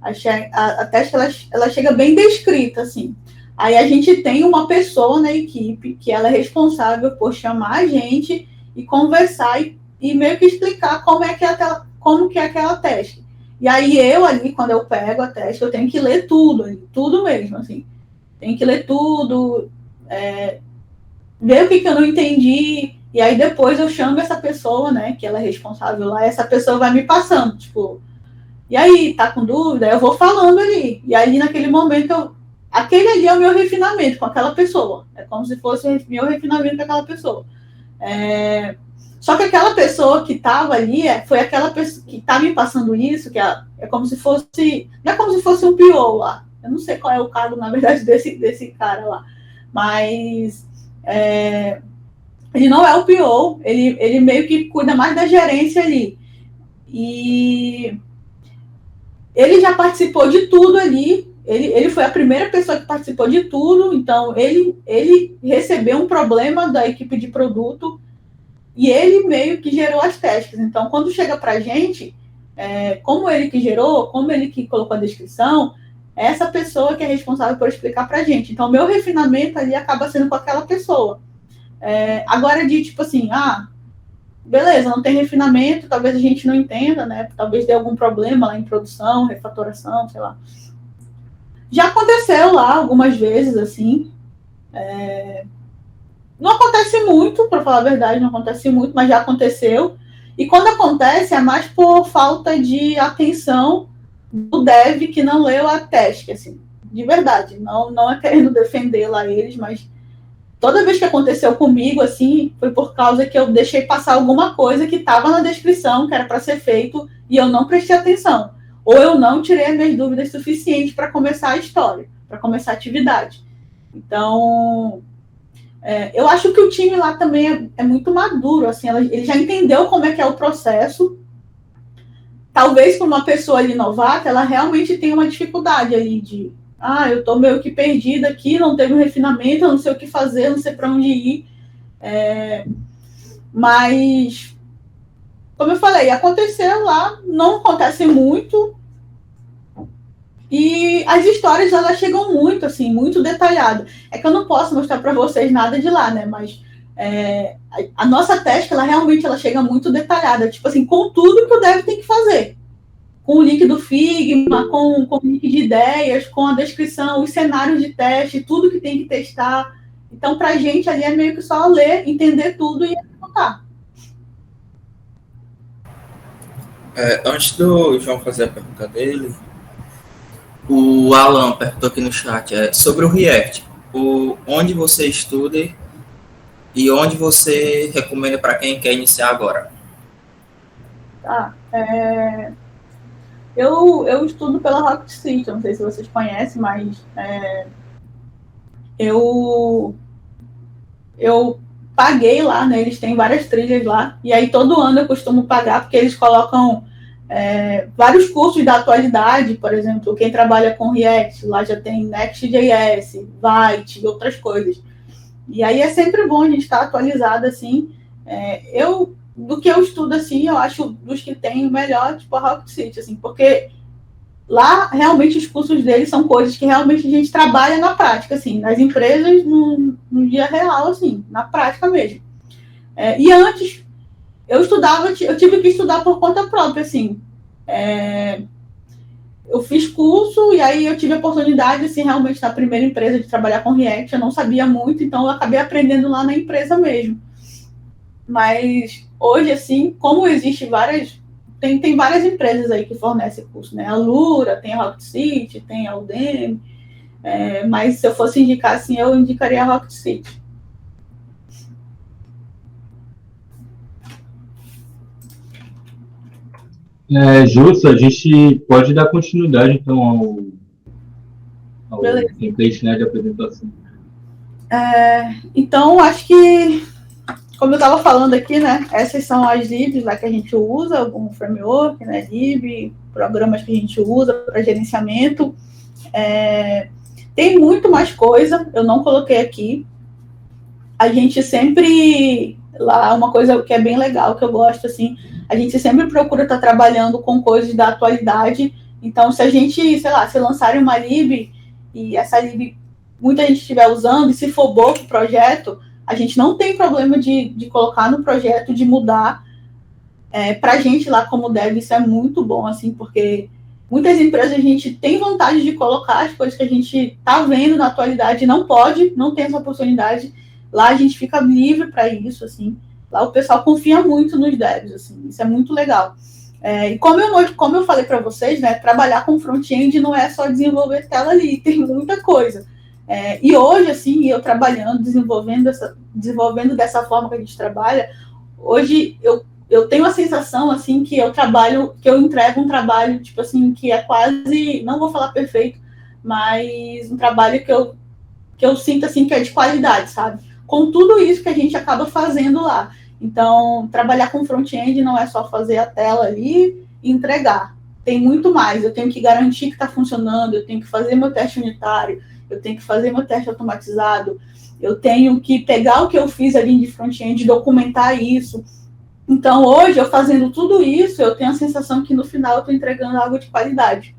a task ela chega bem descrita, assim. Aí a gente tem uma pessoa na equipe que ela é responsável por chamar a gente e conversar e meio que explicar como que é aquela task. E aí eu ali, quando eu pego a task, eu tenho que ler tudo mesmo, assim. Tem que ler tudo, ver o que eu não entendi, e aí depois eu chamo essa pessoa, né, que ela é responsável lá, e essa pessoa vai me passando, tipo, e aí, tá com dúvida? Eu vou falando ali, e aí naquele momento, aquele ali é o meu refinamento com aquela pessoa, é como se fosse o meu refinamento com aquela pessoa. Só que aquela pessoa que estava ali foi aquela pessoa que está me passando isso, que é como se fosse, não é como se fosse um PO lá, eu não sei qual é o cargo, na verdade, desse cara lá, mas ele não é o PO, ele meio que cuida mais da gerência ali, e ele já participou de tudo ali, ele foi a primeira pessoa que participou de tudo, então ele recebeu um problema da equipe de produto, e ele meio que gerou as tasks. Então, quando chega para a gente, como ele que gerou, como ele que colocou a descrição, é essa pessoa que é responsável por explicar para a gente. Então, meu refinamento ali acaba sendo com aquela pessoa. Agora, de tipo assim, beleza, não tem refinamento, talvez a gente não entenda, né? Talvez dê algum problema lá em produção, refatoração, sei lá. Já aconteceu lá algumas vezes, assim. Não acontece muito, para falar a verdade, não acontece muito, mas já aconteceu. E quando acontece, é mais por falta de atenção do dev que não leu a task, assim, de verdade. Não é querendo defender lá eles, mas toda vez que aconteceu comigo, assim, foi por causa que eu deixei passar alguma coisa que estava na descrição, que era para ser feito, e eu não prestei atenção. Ou eu não tirei as minhas dúvidas suficientes para começar a história, para começar a atividade. Então, eu acho que o time lá também é muito maduro, assim, ele já entendeu como é que é o processo. Talvez para uma pessoa ali novata, ela realmente tenha uma dificuldade ali de, eu estou meio que perdida aqui, não teve um refinamento, eu não sei o que fazer, não sei para onde ir. Mas, como eu falei, aconteceu lá, não acontece muito. E as histórias, elas chegam muito, assim, muito detalhadas. É que eu não posso mostrar para vocês nada de lá, né? Mas a nossa task, ela realmente chega muito detalhada. Tipo assim, com tudo que o dev tem que fazer. Com o link do Figma, com o link de ideias, com a descrição, os cenários de teste, tudo que tem que testar. Então, para a gente, ali é meio que só ler, entender tudo e executar. Antes do João fazer a pergunta dele, o Alan perguntou aqui no chat sobre o React. Onde você estuda e onde você recomenda para quem quer iniciar agora? Eu estudo pela Rocket City, não sei se vocês conhecem, mas eu paguei lá, né? Eles têm várias trilhas lá, e aí todo ano eu costumo pagar, porque eles colocam vários cursos da atualidade, por exemplo, quem trabalha com React, lá já tem Next.js, Vite e outras coisas. E aí é sempre bom a gente estar atualizado, assim. Do que eu estudo, assim, eu acho dos que tem o melhor, tipo a Rocket City, assim, porque lá, realmente, os cursos deles são coisas que realmente a gente trabalha na prática, assim, nas empresas, no dia real, assim, na prática mesmo. E antes, eu tive que estudar por conta própria, assim. Eu fiz curso e aí eu tive a oportunidade, assim, realmente, na primeira empresa de trabalhar com React, eu não sabia muito, então eu acabei aprendendo lá na empresa mesmo. Mas hoje, assim, como existe tem várias empresas aí que fornecem curso, né? A Lura, tem a Rocket City, tem a Udemy, mas se eu fosse indicar, assim, eu indicaria a Rocket City. Justo, a gente pode dar continuidade, então, ao template, né, de apresentação. Então, acho que, como eu estava falando aqui, né, essas são as libs lá que a gente usa, algum framework, né, lib, programas que a gente usa para gerenciamento. Tem muito mais coisa, eu não coloquei aqui. A gente sempre, lá, uma coisa que é bem legal, que eu gosto, assim, a gente sempre procura estar trabalhando com coisas da atualidade. Então, se a gente, sei lá, se lançarem uma lib e essa lib muita gente estiver usando, e se for bom para o projeto, a gente não tem problema de colocar no projeto, de mudar. Para a gente lá como dev, isso é muito bom, assim, porque muitas empresas a gente tem vontade de colocar as coisas que a gente está vendo na atualidade, não pode, não tem essa oportunidade. Lá a gente fica livre para isso, assim. Lá o pessoal confia muito nos devs, assim, isso é muito legal. E como eu falei para vocês, né, trabalhar com front-end não é só desenvolver tela ali, tem muita coisa. E hoje, assim, eu trabalhando, desenvolvendo dessa forma que a gente trabalha, hoje eu tenho a sensação, assim, que eu entrego um trabalho, tipo assim, que é quase, não vou falar perfeito, mas um trabalho que eu sinto, assim, que é de qualidade, sabe? Com tudo isso que a gente acaba fazendo lá. Então, trabalhar com front-end não é só fazer a tela ali e entregar. Tem muito mais. Eu tenho que garantir que está funcionando, eu tenho que fazer meu teste unitário, eu tenho que fazer meu teste automatizado, eu tenho que pegar o que eu fiz ali de front-end, documentar isso. Então, hoje, eu fazendo tudo isso, eu tenho a sensação que no final eu estou entregando algo de qualidade.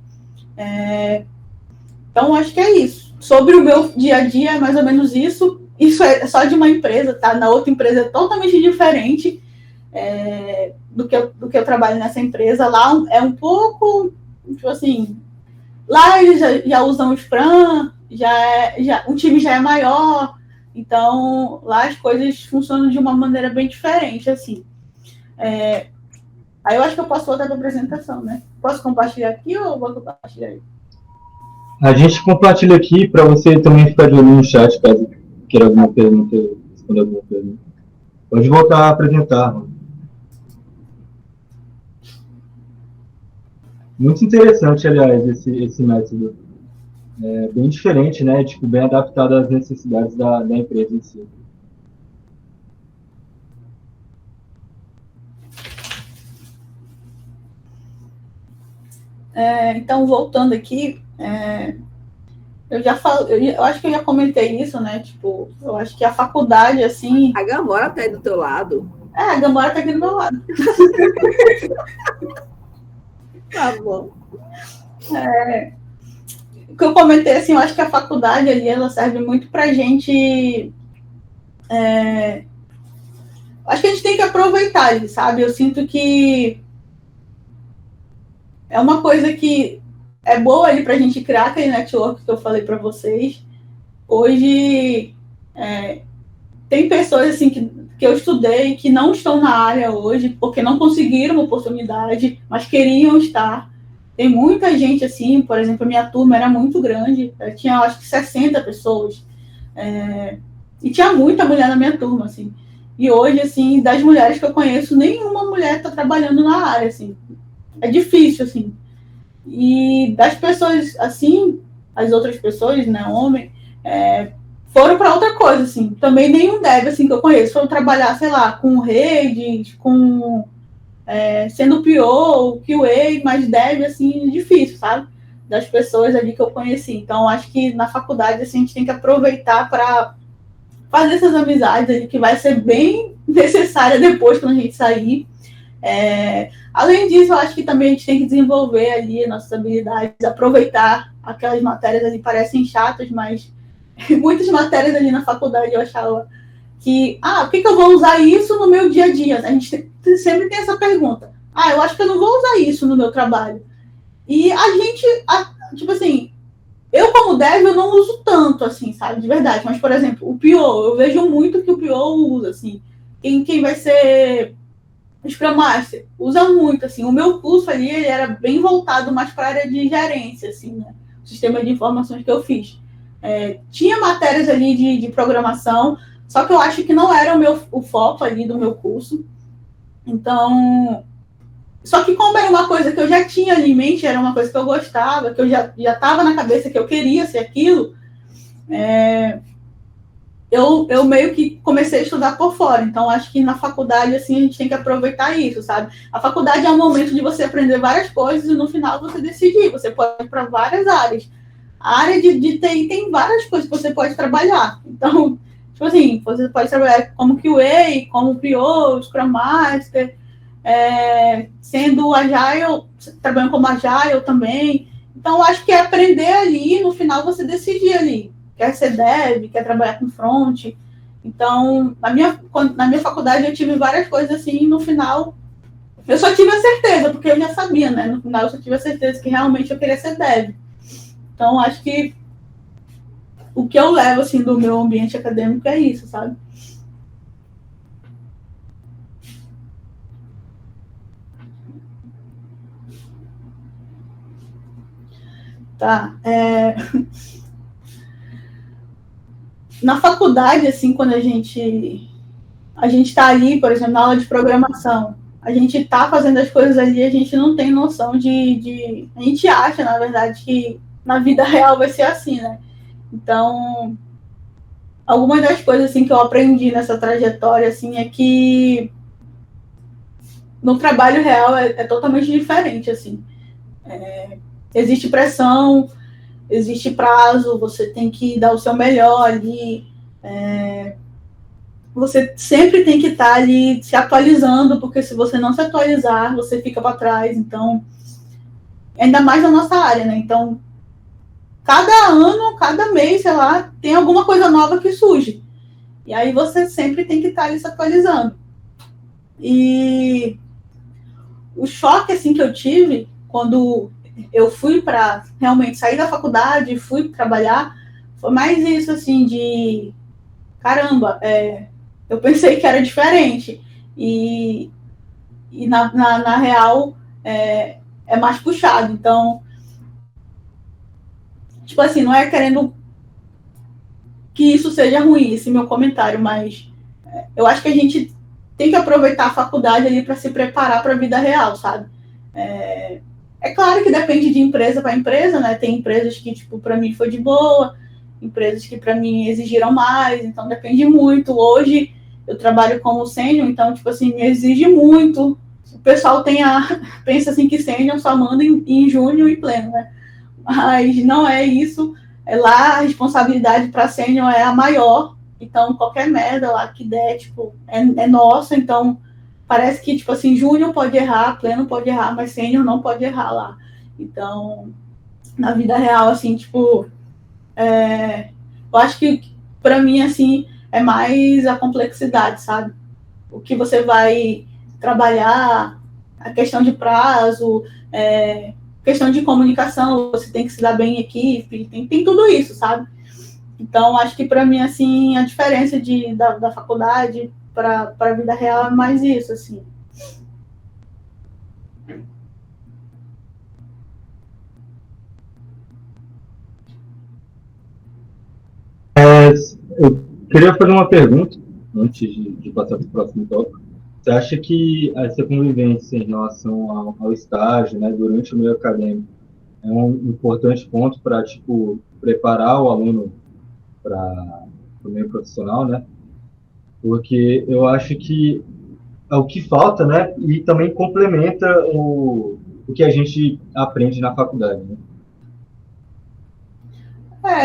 Então, acho que é isso. Sobre o meu dia a dia, é mais ou menos isso. Isso é só de uma empresa, tá? Na outra empresa é totalmente diferente do que eu trabalho nessa empresa. Lá é um pouco, tipo assim, lá eles já usam o Scrum, o time já é maior, então lá as coisas funcionam de uma maneira bem diferente, assim. Aí eu acho que eu posso voltar para a apresentação, né? Posso compartilhar aqui ou vou compartilhar aí? A gente compartilha aqui para você também ficar de olho no chat, caso queira alguma pergunta, responder alguma pergunta. Pode voltar a apresentar. Muito interessante, aliás, esse método. Bem diferente, né? Tipo, bem adaptado às necessidades da empresa em si. Então, voltando aqui, eu acho que eu já comentei isso, né? Tipo, eu acho que a faculdade, assim... A Gamora tá aí do teu lado. A Gamora tá aqui do meu lado. Tá bom. O que eu comentei, assim, eu acho que a faculdade ali, ela serve muito pra gente... Acho que a gente tem que aproveitar ali, sabe? Eu sinto que é uma coisa que é boa ali para a gente criar aquele network que eu falei para vocês. Hoje, tem pessoas assim que eu estudei que não estão na área hoje porque não conseguiram uma oportunidade, mas queriam estar. Tem muita gente assim, por exemplo, a minha turma era muito grande, eu tinha acho que 60 pessoas, e tinha muita mulher na minha turma, assim. E hoje, assim, das mulheres que eu conheço, nenhuma mulher está trabalhando na área, assim. É difícil, assim. E das pessoas, assim, as outras pessoas, né, homem, foram para outra coisa, assim. Também nenhum dev, assim, que eu conheço, foram trabalhar, sei lá, com redes, com sendo PO, QA, mas dev, assim, difícil, sabe? Das pessoas ali que eu conheci. Então, acho que na faculdade, assim, a gente tem que aproveitar para fazer essas amizades ali, que vai ser bem necessária depois, quando a gente sair. Além disso, eu acho que também a gente tem que desenvolver ali nossas habilidades, aproveitar aquelas matérias ali, parecem chatas, mas muitas matérias ali na faculdade eu achava que, por que eu vou usar isso no meu dia a dia? A gente sempre tem essa pergunta. Eu acho que eu não vou usar isso no meu trabalho. E a gente, tipo assim, eu como dev, eu não uso tanto, assim, sabe, de verdade. Mas, por exemplo, o PO, eu vejo muito que o PO usa, assim. Quem vai ser Scrum Master usa muito, assim. O meu curso ali, ele era bem voltado mais para a área de gerência, assim, né? O sistema de informações que eu fiz. Tinha matérias ali de programação, só que eu acho que não era o foco ali do meu curso. Então, só que como era uma coisa que eu já tinha ali em mente, era uma coisa que eu gostava, que eu já estava na cabeça que eu queria ser aquilo, eu meio que comecei a estudar por fora. Então, acho que na faculdade, assim, a gente tem que aproveitar isso, sabe? A faculdade é um momento de você aprender várias coisas e no final você decidir. Você pode ir para várias áreas. A área de TI tem várias coisas que você pode trabalhar. Então, tipo assim, você pode trabalhar como QA, como PO, Scrum Master, sendo Agile, trabalhando como Agile também. Então, acho que é aprender ali e no final você decidir ali. quer ser dev, quer trabalhar com front. Então, na minha faculdade eu tive várias coisas assim, e no final eu só tive a certeza, porque eu já sabia, né? No final eu só tive a certeza que realmente eu queria ser dev. Então, acho que o que eu levo, assim, do meu ambiente acadêmico é isso, sabe? Tá. Na faculdade, assim, quando a gente está ali, por exemplo, na aula de programação, a gente está fazendo as coisas ali, a gente não tem noção a gente acha, na verdade, que na vida real vai ser assim, né? Então, algumas das coisas, assim, que eu aprendi nessa trajetória, assim, é que no trabalho real é totalmente diferente, assim. Existe pressão, existe prazo, você tem que dar o seu melhor ali, você sempre tem que estar ali se atualizando, porque se você não se atualizar, você fica para trás. Então, ainda mais na nossa área, né? Então, cada ano, cada mês, sei lá, tem alguma coisa nova que surge. E aí você sempre tem que estar ali se atualizando. E o choque, assim, que eu tive quando eu fui para realmente sair da faculdade, fui trabalhar, foi mais isso, assim, de caramba, eu pensei que era diferente. E na real é mais puxado. Então, tipo assim, não é querendo que isso seja ruim, esse meu comentário, mas eu acho que a gente tem que aproveitar a faculdade ali para se preparar para a vida real, sabe? É claro que depende de empresa para empresa, né? Tem empresas que, tipo, para mim foi de boa, empresas que para mim exigiram mais, então depende muito. Hoje eu trabalho como sênior, então, tipo assim, me exige muito. O pessoal pensa assim que sênior só manda em junho e pleno, né? Mas não é isso. Lá a responsabilidade para sênior é a maior, então qualquer merda lá que der, tipo, é nossa. Então parece que, tipo assim, júnior pode errar, pleno pode errar, mas sênior não pode errar lá. Então, na vida real, assim, tipo, eu acho que para mim, assim, é mais a complexidade, sabe? O que você vai trabalhar, a questão de prazo, questão de comunicação, você tem que se dar bem em equipe, tem tudo isso, sabe? Então, acho que para mim, assim, a diferença da faculdade para a vida real é mais isso, assim. Eu queria fazer uma pergunta, antes de passar para o próximo tópico. Você acha que essa convivência em relação ao estágio, né, durante o meio acadêmico, é um importante ponto para, tipo, preparar o aluno para o meio profissional, né? Porque eu acho que é o que falta, né? E também complementa o que a gente aprende na faculdade, né?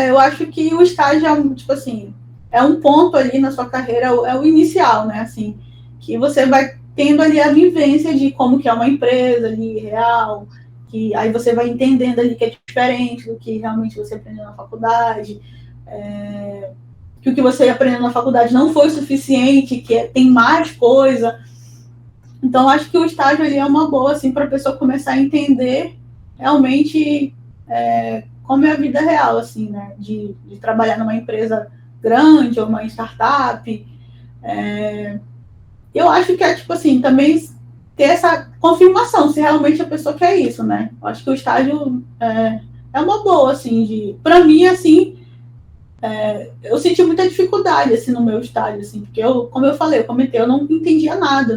Eu acho que o estágio é tipo assim, é um ponto ali na sua carreira, é o inicial, né? Assim, que você vai tendo ali a vivência de como que é uma empresa ali real, que aí você vai entendendo ali que é diferente do que realmente você aprendeu na faculdade, que o que você aprendeu na faculdade não foi suficiente, que tem mais coisa. Então, acho que o estágio ali é uma boa, assim, para a pessoa começar a entender realmente como é a vida real, assim, né? De trabalhar numa empresa grande ou uma startup. Eu acho que é, tipo assim, também ter essa confirmação, se realmente a pessoa quer isso, né? Eu acho que o estágio é uma boa, assim, para mim, assim, eu senti muita dificuldade, assim, no meu estágio, assim, porque como eu falei, eu comentei, eu não entendia nada.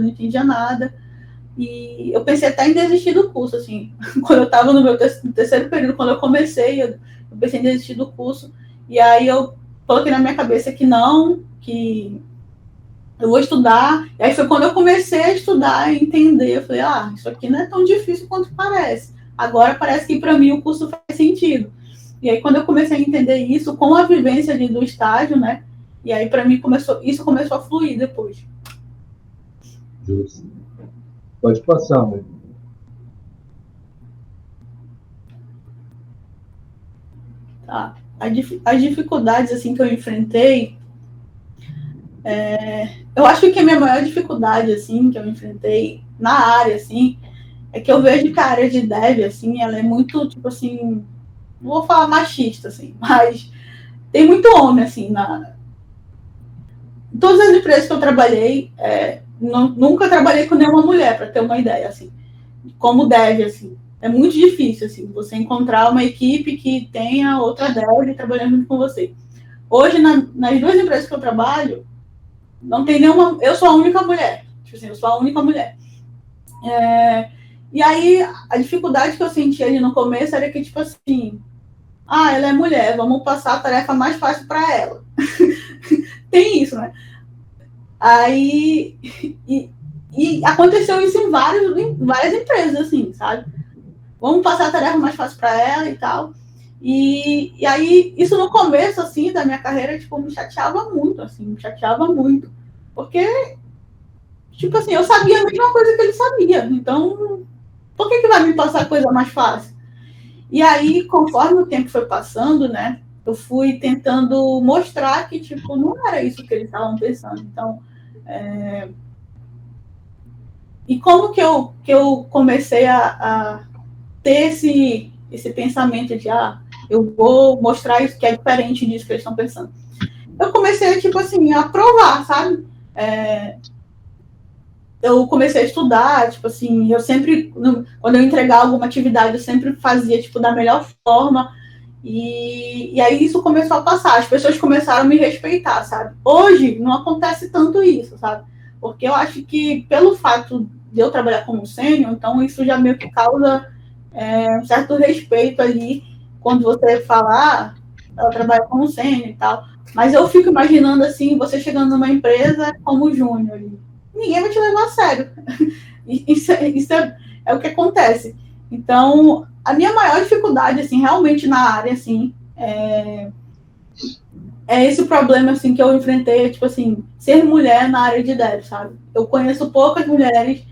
E eu pensei até em desistir do curso, assim. Quando eu estava no meu terceiro período, quando eu comecei, eu pensei em desistir do curso. E aí eu coloquei na minha cabeça que não, que eu vou estudar. E aí foi quando eu comecei a estudar e entender. Eu falei, isso aqui não é tão difícil quanto parece. Agora parece que para mim o curso faz sentido. E aí quando eu comecei a entender isso, com a vivência ali do estágio, né? E aí para mim isso começou a fluir depois. Justo. Pode passar, né? Tá? As dificuldades, assim, que eu enfrentei, eu acho que a minha maior dificuldade, assim, que eu enfrentei na área, assim, é que eu vejo que a área de dev, assim, ela é muito, tipo assim, não vou falar machista, assim, mas tem muito homem, assim, em todas as empresas que eu trabalhei, nunca trabalhei com nenhuma mulher, para ter uma ideia, assim, como dev, assim. É muito difícil, assim, você encontrar uma equipe que tenha outra dev trabalhando junto com você. Hoje, nas duas empresas que eu trabalho, não tem nenhuma... Eu sou a única mulher. Tipo assim, eu sou a única mulher. E aí, a dificuldade que eu senti ali no começo era que, tipo assim, ela é mulher, vamos passar a tarefa mais fácil para ela. Tem isso, né? Aí... E aconteceu isso em várias empresas, assim, sabe? Vamos passar a tarefa mais fácil para ela e tal. E aí, isso no começo, assim, da minha carreira, tipo, me chateava muito, assim, Porque, tipo assim, eu sabia a mesma coisa que ele sabia. Então, por que vai me passar coisa mais fácil? E aí, conforme o tempo foi passando, né, eu fui tentando mostrar que, tipo, não era isso que eles estavam pensando. Então, E como que eu comecei a ter esse pensamento de, eu vou mostrar isso que é diferente disso que eles estão pensando. Eu comecei, tipo assim, a provar, sabe? Eu comecei a estudar, tipo assim, eu sempre, quando eu entregava alguma atividade, eu sempre fazia, tipo, da melhor forma, e aí isso começou a passar, as pessoas começaram a me respeitar, sabe? Hoje, não acontece tanto isso, sabe? Porque eu acho que, pelo fato de eu trabalhar como sênior, então isso já meio que causa um certo respeito ali, quando você fala, ela trabalha como sênior e tal. Mas eu fico imaginando, assim, você chegando numa empresa como júnior. Ninguém vai te levar a sério. Isso é o que acontece. Então, a minha maior dificuldade, assim, realmente na área, assim, é esse problema, assim, que eu enfrentei, tipo assim, ser mulher na área de dev, sabe? Eu conheço poucas mulheres,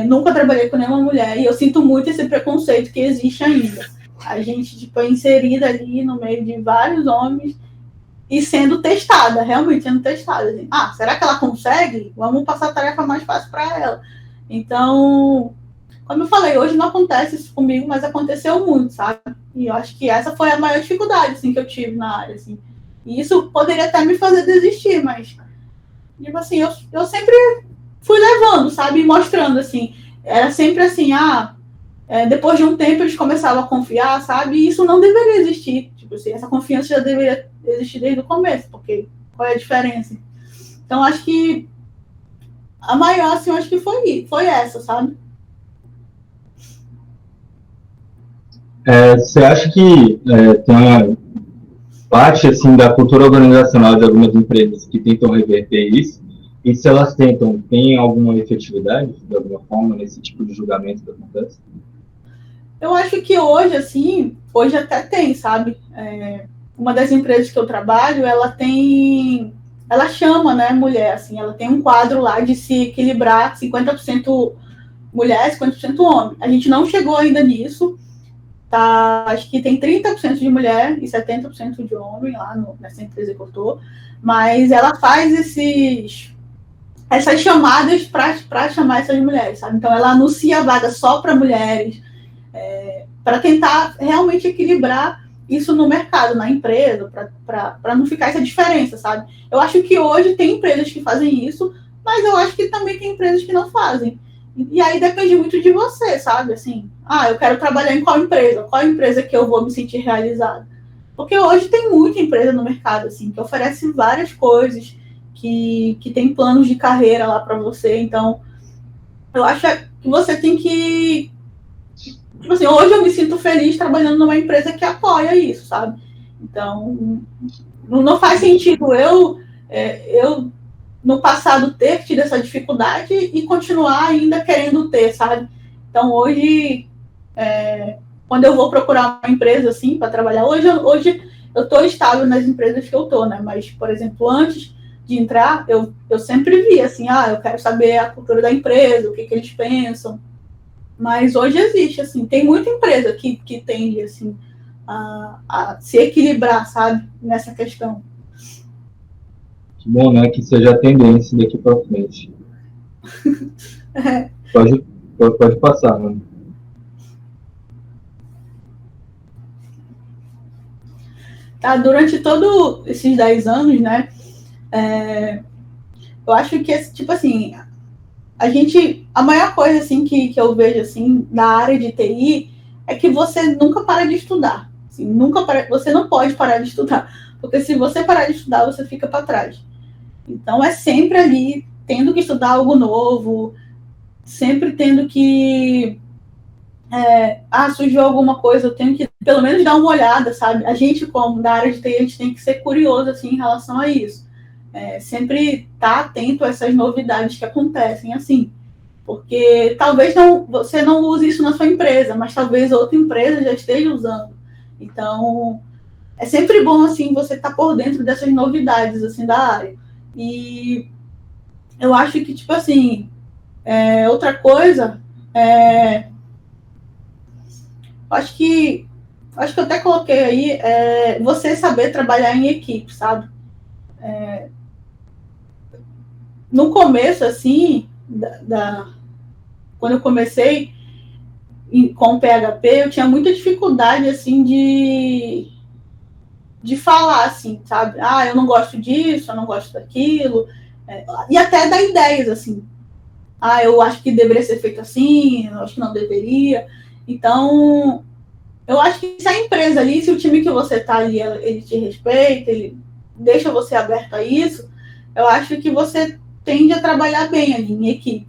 nunca trabalhei com nenhuma mulher, e eu sinto muito esse preconceito que existe ainda. A gente, tipo, é inserida ali no meio de vários homens e sendo testada, realmente sendo testada. Assim, será que ela consegue? Vamos passar a tarefa mais fácil para ela. Então, como eu falei, hoje não acontece isso comigo, mas aconteceu muito, sabe? E eu acho que essa foi a maior dificuldade, assim, que eu tive na área, assim. E isso poderia até me fazer desistir, mas, tipo assim, eu sempre fui levando, sabe? Mostrando, assim. Era sempre assim, depois de um tempo eles começavam a confiar, sabe? E isso não deveria existir. Tipo assim, essa confiança já deveria existir desde o começo, porque qual é a diferença? Então, acho que a maior, assim, eu acho que foi essa, sabe? Você acha que tem uma parte assim, da cultura organizacional de algumas empresas que tentam reverter isso? E se elas tentam, tem alguma efetividade, de alguma forma, nesse tipo de julgamento que acontece? Eu acho que hoje, assim, hoje até tem, sabe? Uma das empresas que eu trabalho, ela chama, né, mulher, assim, ela tem um quadro lá de se equilibrar 50% mulher, 50% homem. A gente não chegou ainda nisso, tá? Acho que tem 30% de mulher e 70% de homem lá nessa empresa que eu tô, mas ela faz essas chamadas para chamar essas mulheres, sabe? Então ela anuncia a vaga só para mulheres, para tentar realmente equilibrar isso no mercado, na empresa, para não ficar essa diferença, sabe? Eu acho que hoje tem empresas que fazem isso, mas eu acho que também tem empresas que não fazem. E aí depende muito de você, sabe? Assim, eu quero trabalhar em qual empresa que eu vou me sentir realizada. Porque hoje tem muita empresa no mercado, assim, que oferece várias coisas, que tem planos de carreira lá para você. Então, eu acho que você tem que... Tipo assim, hoje eu me sinto feliz trabalhando numa empresa que apoia isso, sabe? Então, não faz sentido eu no passado ter tido essa dificuldade e continuar ainda querendo ter, sabe? Então, hoje, quando eu vou procurar uma empresa, assim, para trabalhar, hoje eu estou estável nas empresas que eu estou, né? Mas, por exemplo, antes de entrar, eu sempre via, assim, eu quero saber a cultura da empresa, o que eles pensam. Mas hoje existe, assim, tem muita empresa que tende, assim, a se equilibrar, sabe, nessa questão. Que bom, né? Que seja a tendência daqui para frente. Pode passar, mano. Tá, durante todos esses 10 anos, né, eu acho que, tipo assim, a maior coisa, assim, que eu vejo, assim, na área de TI é que você nunca para de estudar. Assim, você não pode parar de estudar, porque se você parar de estudar, você fica para trás. Então, é sempre ali, tendo que estudar algo novo, sempre tendo que... surgiu alguma coisa, eu tenho que, pelo menos, dar uma olhada, sabe? A gente, como da área de TI, a gente tem que ser curioso, assim, em relação a isso. Sempre estar atento a essas novidades que acontecem, assim. Porque talvez você não use isso na sua empresa, mas talvez outra empresa já esteja usando. Então, é sempre bom, assim, você estar por dentro dessas novidades, assim, da área. E eu acho que, tipo assim, outra coisa, acho que eu até coloquei aí, você saber trabalhar em equipe, sabe? No começo, assim, quando eu comecei com o PHP, eu tinha muita dificuldade, assim, de falar, assim, sabe? Eu não gosto disso, eu não gosto daquilo, e até dar ideias, assim. Eu acho que deveria ser feito assim, eu acho que não deveria. Então, eu acho que se a empresa ali, se o time que você está ali, ele te respeita, ele deixa você aberto a isso, eu acho que você tende a trabalhar bem ali em equipe.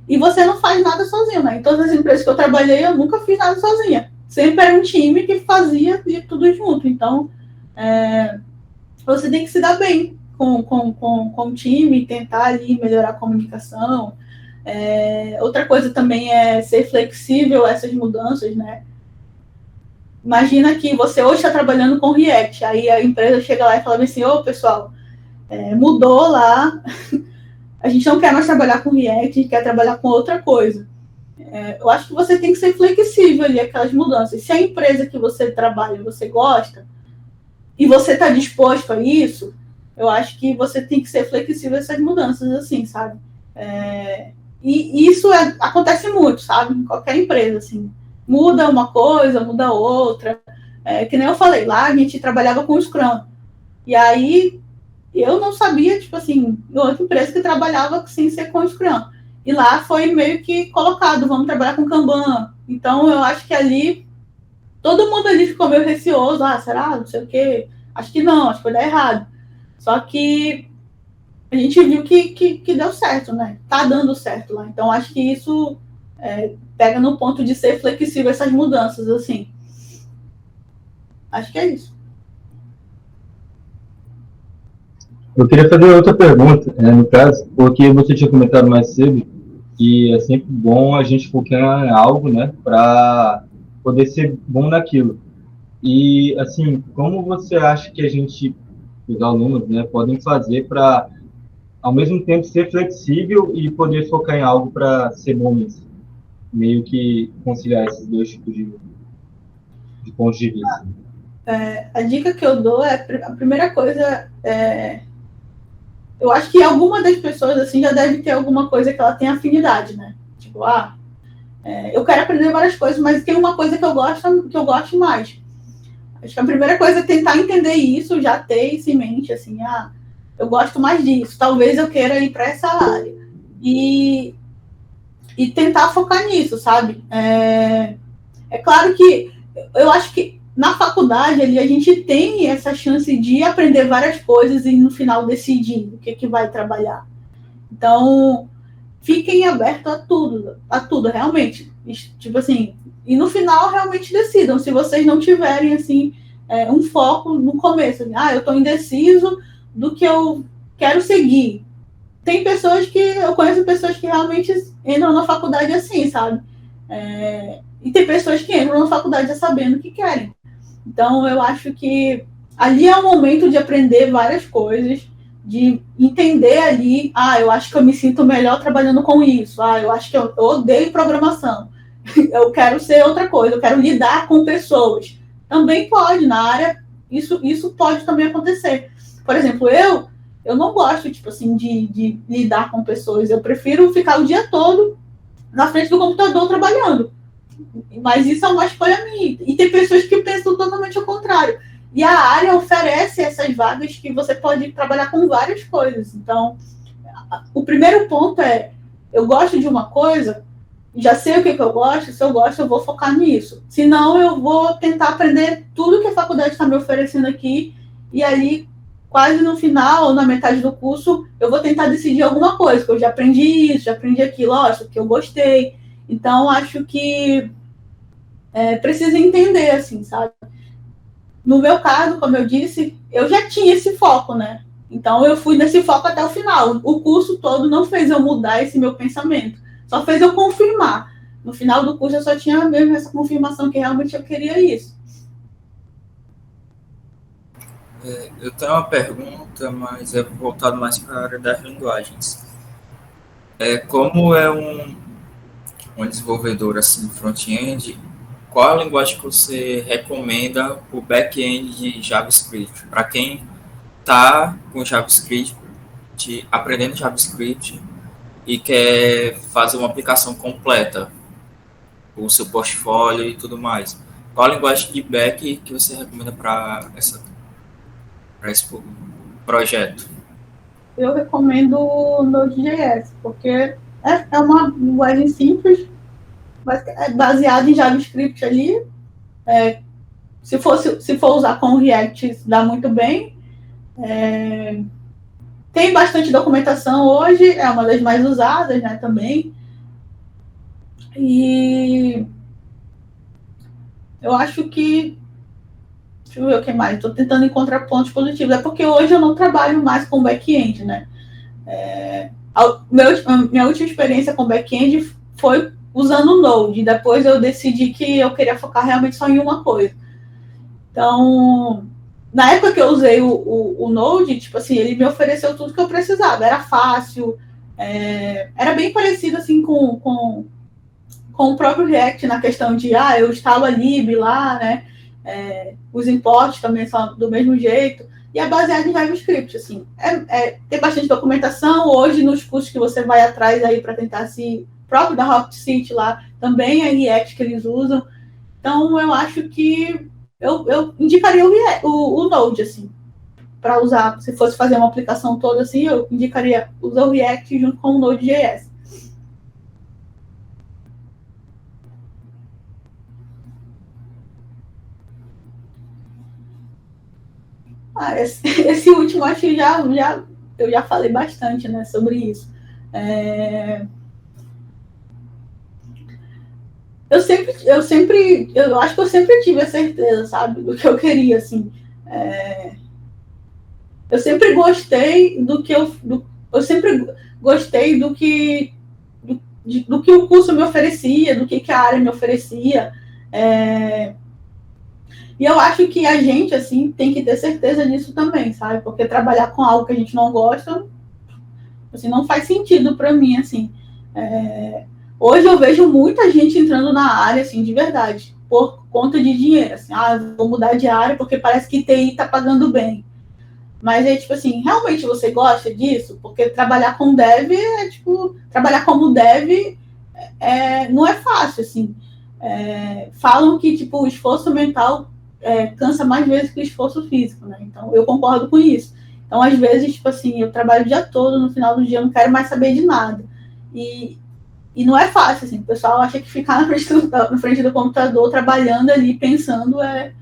E você não faz nada sozinho, né? Em todas as empresas que eu trabalhei, eu nunca fiz nada sozinha. Sempre era um time que fazia de tudo junto. Então, você tem que se dar bem com o time, tentar ali melhorar a comunicação. Outra coisa também é ser flexível a essas mudanças, né? Imagina que você hoje está trabalhando com React, aí a empresa chega lá e fala assim, pessoal, mudou lá, a gente não quer mais trabalhar com React, a gente quer trabalhar com outra coisa. Eu acho que você tem que ser flexível ali, aquelas mudanças. Se a empresa que você trabalha, você gosta, e você está disposto a isso, eu acho que você tem que ser flexível a essas mudanças, assim, sabe? E isso acontece muito, sabe? Em qualquer empresa, assim. Muda uma coisa, muda outra. Que nem eu falei, lá a gente trabalhava com o Scrum. E aí, eu não sabia, tipo assim, em outra empresa que trabalhava sem ser com o Scrum. E lá foi meio que colocado, vamos trabalhar com Kanban. Então, eu acho que ali, todo mundo ali ficou meio receoso. Será? Não sei o quê. Acho que não, acho que vai dar errado. Só que a gente viu que deu certo, né? Tá dando certo lá. Então, acho que isso pega no ponto de ser flexível essas mudanças, assim. Acho que é isso. Eu queria fazer outra pergunta, no caso, porque você tinha comentado mais cedo que é sempre bom a gente focar em algo, né, para poder ser bom naquilo. E, assim, como você acha que os alunos, né, podem fazer para, ao mesmo tempo, ser flexível e poder focar em algo para ser bom nisso? Meio que conciliar esses dois tipos de pontos de vista. A dica que eu dou a primeira coisa eu acho que alguma das pessoas, assim, já deve ter alguma coisa que ela tem afinidade, né? Tipo, eu quero aprender várias coisas, mas tem uma coisa que eu gosto mais. Acho que a primeira coisa é tentar entender isso, já ter isso em mente, assim, eu gosto mais disso, talvez eu queira ir para essa área. E tentar focar nisso, sabe? É claro que eu acho que na faculdade ali, a gente tem essa chance de aprender várias coisas e no final decidir o que vai trabalhar. Então, fiquem abertos a tudo, realmente. Tipo assim, e no final realmente decidam, se vocês não tiverem, assim, um foco no começo. Eu estou indeciso do que eu quero seguir. Eu conheço pessoas que realmente entram na faculdade assim, sabe? E tem pessoas que entram na faculdade já sabendo o que querem. Então, eu acho que ali é o momento de aprender várias coisas, de entender ali, eu acho que eu me sinto melhor trabalhando com isso, eu acho que eu odeio programação, eu quero ser outra coisa, eu quero lidar com pessoas. também pode, na área, isso pode também acontecer. Por exemplo, eu não gosto, tipo assim, de lidar com pessoas, eu prefiro ficar o dia todo na frente do computador trabalhando. Mas isso é uma escolha minha. E tem pessoas que pensam totalmente ao contrário. E a área oferece essas vagas que você pode trabalhar com várias coisas. Então, o primeiro ponto é, eu gosto de uma coisa, já sei o que eu gosto, se eu gosto, eu vou focar nisso. Senão, eu vou tentar aprender tudo que a faculdade está me oferecendo aqui, e ali, quase no final, ou na metade do curso, eu vou tentar decidir alguma coisa, que eu já aprendi isso, já aprendi aquilo, isso que eu gostei. Então, acho que precisa entender, assim, sabe? No meu caso, como eu disse, eu já tinha esse foco, né? Então, eu fui nesse foco até o final. O curso todo não fez eu mudar esse meu pensamento, só fez eu confirmar. No final do curso, eu só tinha mesmo essa confirmação que realmente eu queria isso. Eu tenho uma pergunta, mas é voltado mais para a área das linguagens. Como é um desenvolvedor assim, front-end, qual a linguagem que você recomenda para o back-end de JavaScript? Para quem está com JavaScript, aprendendo JavaScript e quer fazer uma aplicação completa, o seu portfólio e tudo mais. Qual a linguagem de back que você recomenda para esse projeto? Eu recomendo o Node.js, porque é uma linguagem simples, mas é baseada em JavaScript ali. Se for usar com o React, dá muito bem. Tem bastante documentação hoje, é uma das mais usadas, né, também. E eu acho que... Deixa eu ver o que mais. Estou tentando encontrar pontos positivos. É porque hoje eu não trabalho mais com back-end, né? Minha última experiência com back-end foi usando o Node. Depois eu decidi que eu queria focar realmente só em uma coisa. Então, na época que eu usei o Node, tipo assim, ele me ofereceu tudo que eu precisava. Era fácil, era bem parecido assim com o próprio React na questão de, eu instalo a lib lá, né? Os imports também são do mesmo jeito, e é baseado em JavaScript, assim. Tem bastante documentação, hoje nos cursos que você vai atrás aí para tentar próprio da Rocket City lá, também é React que eles usam. Então, eu acho que eu indicaria o Node, assim, para usar. Se fosse fazer uma aplicação toda assim, eu indicaria usar o React junto com o Node.js. Esse último, acho que eu já falei bastante, né, sobre isso. Eu acho que eu sempre tive a certeza, sabe, do que eu queria, assim. Eu sempre gostei do que eu sempre gostei do que o curso me oferecia, do que a área me oferecia. E eu acho que a gente, assim, tem que ter certeza disso também, sabe? Porque trabalhar com algo que a gente não gosta, assim, não faz sentido para mim, assim. Hoje eu vejo muita gente entrando na área, assim, de verdade, por conta de dinheiro, assim, vou mudar de área porque parece que TI tá pagando bem. Mas é tipo assim, realmente você gosta disso? Porque trabalhar com dev trabalhar como dev não é fácil, assim. Falam que, tipo, o esforço mental cansa mais vezes que o esforço físico, né? Então, eu concordo com isso. Então, às vezes, tipo assim, eu trabalho o dia todo, no final do dia eu não quero mais saber de nada. E não é fácil, assim. O pessoal acha que ficar na frente do computador, trabalhando ali, pensando, é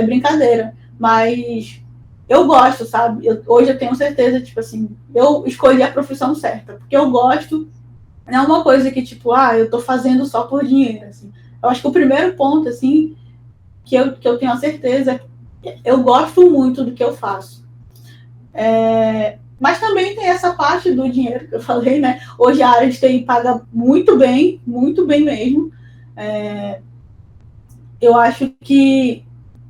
brincadeira. Mas eu gosto, sabe? Hoje eu tenho certeza, tipo assim, eu escolhi a profissão certa. Porque eu gosto, não é uma coisa que, tipo, eu tô fazendo só por dinheiro, assim. Eu acho que o primeiro ponto, assim, que eu tenho a certeza, eu gosto muito do que eu faço. Mas também tem essa parte do dinheiro que eu falei, né? Hoje a área de TI paga muito bem mesmo. Eu acho que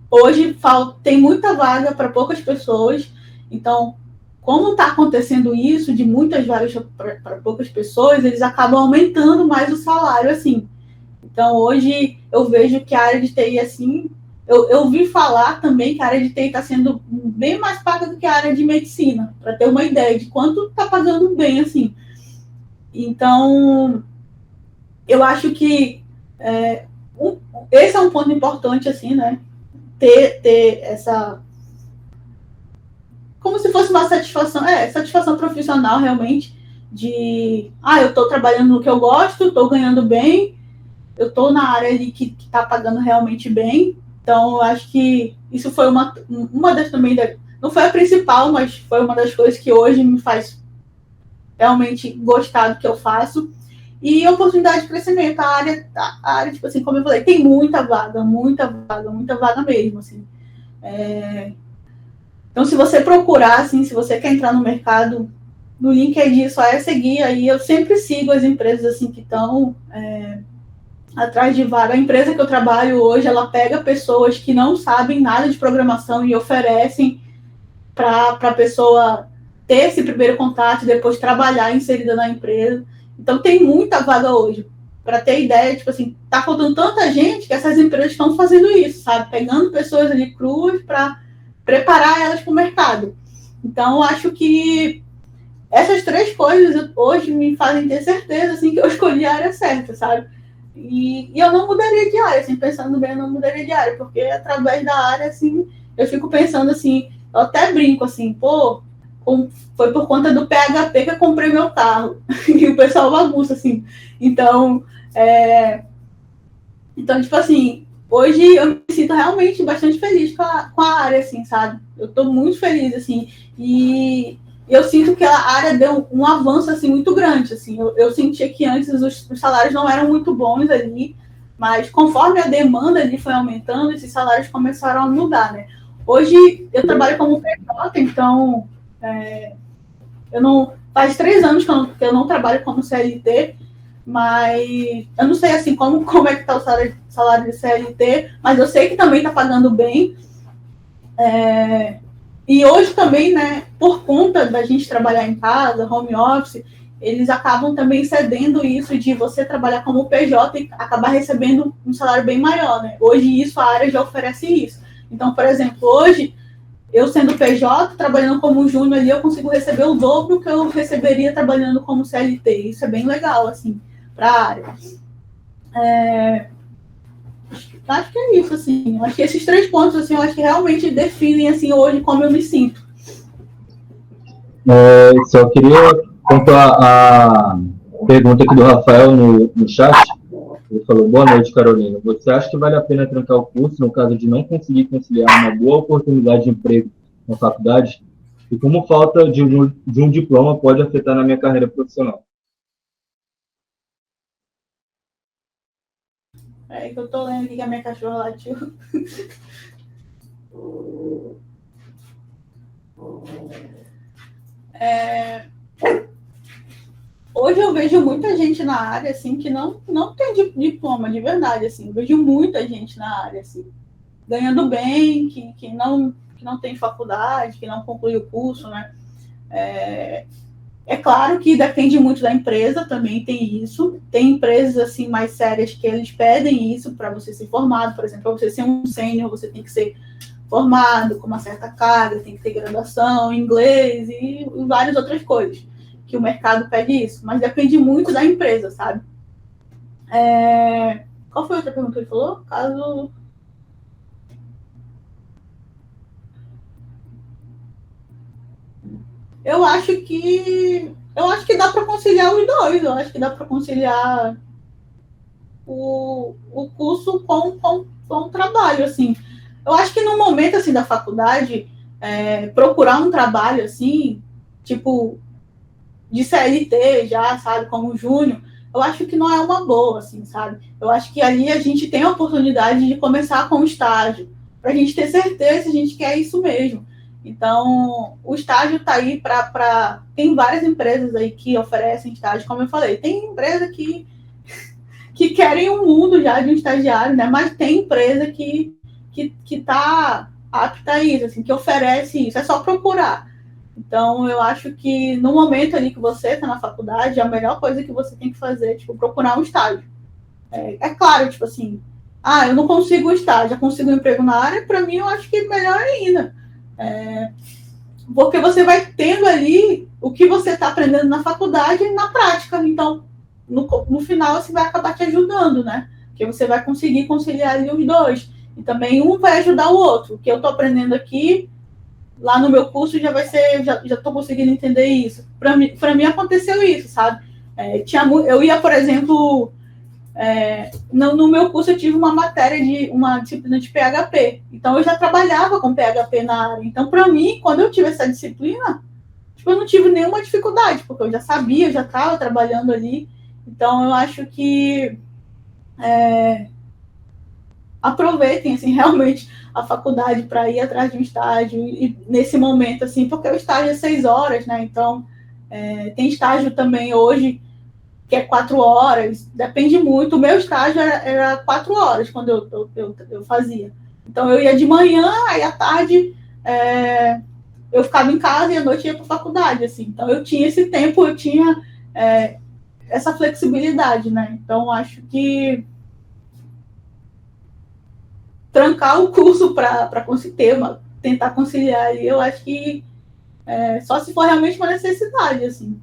hoje tem muita vaga para poucas pessoas. Então, como está acontecendo isso, de muitas vagas para poucas pessoas, eles acabam aumentando mais o salário, assim. Então, hoje, eu vejo que a área de TI, assim, eu ouvi falar também que a área de TI está sendo bem mais paga do que a área de medicina, para ter uma ideia de quanto está pagando bem, assim. Então, eu acho que esse é um ponto importante, assim, né? Ter essa... Como se fosse uma satisfação profissional, realmente, de... eu estou trabalhando no que eu gosto, estou ganhando bem, eu estou na área ali que está pagando realmente bem. Então, eu acho que isso foi uma das também... Não foi a principal, mas foi uma das coisas que hoje me faz realmente gostar do que eu faço. E oportunidade de crescimento. A área, tipo assim, como eu falei, tem muita vaga mesmo, assim. Então, se você procurar, assim, se você quer entrar no mercado, no LinkedIn só é seguir aí. Eu sempre sigo as empresas, assim, que estão atrás de vaga. A empresa que eu trabalho hoje, ela pega pessoas que não sabem nada de programação e oferecem para a pessoa ter esse primeiro contato e depois trabalhar inserida na empresa. Então, tem muita vaga hoje. Para ter ideia, tipo assim, tá faltando tanta gente que essas empresas estão fazendo isso, sabe? Pegando pessoas ali cruas para preparar elas para o mercado. Então, acho que essas 3 coisas hoje me fazem ter certeza, assim, que eu escolhi a área certa, sabe? E eu não mudaria de área, assim, pensando bem, eu não mudaria de área, porque através da área, assim, eu fico pensando, assim, eu até brinco, assim, foi por conta do PHP que eu comprei meu carro, e o pessoal bagunça, assim. Então, tipo assim, hoje eu me sinto realmente bastante feliz com a área, assim, sabe? Eu tô muito feliz, assim, e eu sinto que a área deu um avanço, assim, muito grande, assim. Eu sentia que antes os salários não eram muito bons ali, mas conforme a demanda ali foi aumentando, esses salários começaram a mudar, né? Hoje eu trabalho como PJ, então faz 3 anos que eu não trabalho como CLT, mas eu não sei, assim, como é que tá o salário de CLT, mas eu sei que também está pagando bem. E hoje também, né, por conta da gente trabalhar em casa, home office, eles acabam também cedendo isso de você trabalhar como PJ e acabar recebendo um salário bem maior, né? Hoje isso, a área já oferece isso. Então, por exemplo, hoje, eu sendo PJ, trabalhando como júnior ali, eu consigo receber o dobro que eu receberia trabalhando como CLT. Isso é bem legal, assim, para a área. Acho que é isso, assim. Acho que esses 3 pontos, assim, eu acho que realmente definem, assim, hoje como eu me sinto. Só queria pontuar a pergunta aqui do Rafael no chat. Ele falou: boa noite, Carolina. Você acha que vale a pena trancar o curso no caso de não conseguir conciliar uma boa oportunidade de emprego na faculdade? E como falta de um diploma pode afetar na minha carreira profissional? É que eu tô lendo aqui que a minha cachorra latiu. Hoje eu vejo muita gente na área, assim, que não tem diploma, de verdade, assim. Eu vejo muita gente na área, assim, ganhando bem, que não tem faculdade, que não conclui o curso, né? É claro que depende muito da empresa, também tem isso. Tem empresas, assim, mais sérias que eles pedem isso para você ser formado. Por exemplo, para você ser um sênior, você tem que ser formado com uma certa carga, tem que ter graduação em inglês e várias outras coisas, que o mercado pede isso. Mas depende muito da empresa, sabe? Qual foi a outra pergunta que ele falou? Caso... Eu acho que dá para conciliar os dois. Eu acho que dá para conciliar o curso com o trabalho, assim. Eu acho que no momento, assim, da faculdade, procurar um trabalho, assim, tipo, de CLT já, sabe, como júnior, eu acho que não é uma boa, assim, sabe? Eu acho que ali a gente tem a oportunidade de começar com o estágio, para a gente ter certeza se a gente quer isso mesmo. Então, o estágio está aí para... Tem várias empresas aí que oferecem estágio, como eu falei. Tem empresa que querem um mundo já de um estagiário, né? Mas tem empresa que está apta a isso, assim, que oferece isso. É só procurar. Então, eu acho que no momento ali que você está na faculdade, a melhor coisa que você tem que fazer é, tipo, procurar um estágio. É claro, tipo assim, eu não consigo estar, já consigo um emprego na área, para mim eu acho que é melhor ainda. Porque você vai tendo ali o que você está aprendendo na faculdade na prática. Então, no final, você vai acabar te ajudando, né? Porque você vai conseguir conciliar ali os dois. E também um vai ajudar o outro. O que eu estou aprendendo aqui, lá no meu curso, já vai ser, já estou conseguindo entender isso. Para mim aconteceu isso, sabe? Eu ia, por exemplo, no meu curso eu tive uma disciplina de PHP. Então eu já trabalhava com PHP na área. Então, para mim, quando eu tive essa disciplina, tipo, eu não tive nenhuma dificuldade, porque eu já sabia, eu já estava trabalhando ali. Então, eu acho que aproveitem, assim, realmente a faculdade para ir atrás de um estágio e nesse momento, assim, porque o estágio é 6 horas, né? Então, tem estágio também hoje que é 4 horas, depende muito. O meu estágio era 4 horas quando eu fazia. Então, eu ia de manhã, aí à tarde eu ficava em casa e à noite ia para a faculdade, assim. Então, eu tinha esse tempo, eu tinha essa flexibilidade, né? Então, acho que trancar o curso para conseguir tentar conciliar ali, eu acho que só se for realmente uma necessidade, assim.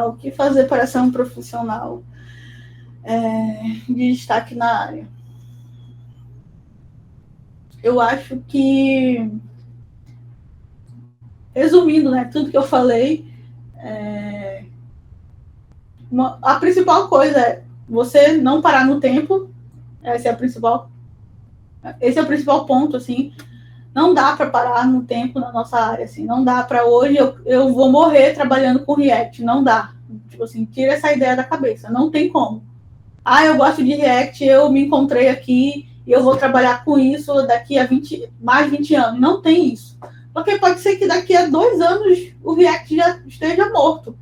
O que fazer para ser um profissional de destaque na área? Eu acho que, resumindo, né, tudo que eu falei, a principal coisa é você não parar no tempo. Esse é o principal ponto, assim. Não dá para parar no tempo na nossa área, assim. Não dá para hoje eu vou morrer trabalhando com React. Não dá. Tipo assim, tira essa ideia da cabeça. Não tem como. Eu gosto de React, eu me encontrei aqui e eu vou trabalhar com isso daqui a mais 20 anos. Não tem isso. Porque pode ser que daqui a 2 anos o React já esteja morto.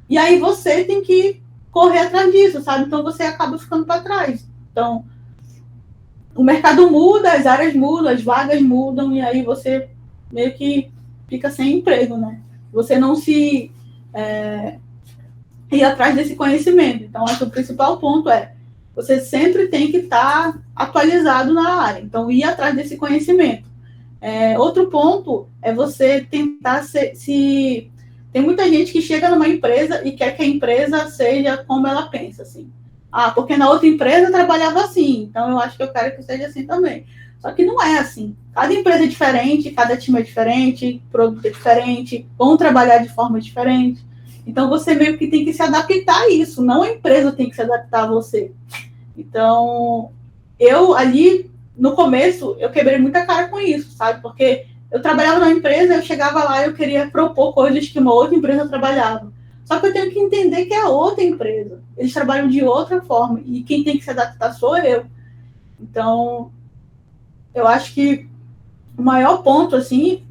E aí você tem que correr atrás disso, sabe? Então você acaba ficando para trás. Então, o mercado muda, as áreas mudam, as vagas mudam, e aí você meio que fica sem emprego, né? Você não se ir atrás desse conhecimento. Então, acho que o principal ponto você sempre tem que estar atualizado na área. Então, ir atrás desse conhecimento. Outro ponto é você tentar Tem muita gente que chega numa empresa e quer que a empresa seja como ela pensa, assim. Porque na outra empresa eu trabalhava assim, então eu acho que eu quero que seja assim também. Só que não é assim. Cada empresa é diferente, cada time é diferente, produto é diferente, vão trabalhar de forma diferente. Então você meio que tem que se adaptar a isso, não a empresa tem que se adaptar a você. Então, eu ali, no começo, eu quebrei muita cara com isso, sabe? Porque eu trabalhava numa empresa, eu chegava lá e eu queria propor coisas que uma outra empresa trabalhava. Só que eu tenho que entender que é outra empresa. Eles trabalham de outra forma. E quem tem que se adaptar sou eu. Então, eu acho que o maior ponto, assim,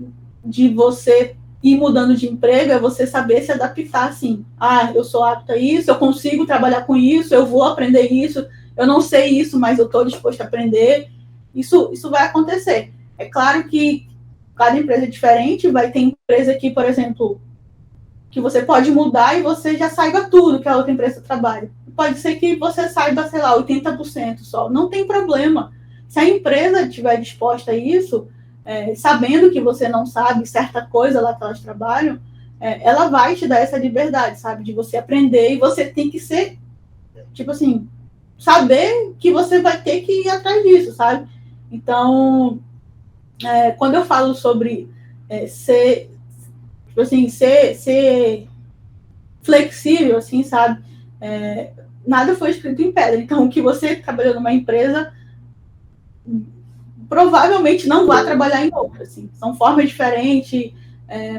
de você ir mudando de emprego é você saber se adaptar, assim. Eu sou apta a isso, eu consigo trabalhar com isso, eu vou aprender isso, eu não sei isso, mas eu estou disposto a aprender. Isso vai acontecer. É claro que cada empresa é diferente, vai ter empresa que, por exemplo, que você pode mudar e você já saiba tudo que a outra empresa trabalha. Pode ser que você saiba, sei lá, 80% só. Não tem problema. Se a empresa estiver disposta a isso, sabendo que você não sabe certa coisa lá que elas trabalham, ela vai te dar essa liberdade, sabe? De você aprender, e você tem que ser, tipo assim, saber que você vai ter que ir atrás disso, sabe? Então, quando eu falo sobre ser flexível, assim, sabe? Nada foi escrito em pedra. Então, o que você trabalhou numa empresa, provavelmente não vai trabalhar em outra, assim. São formas diferentes,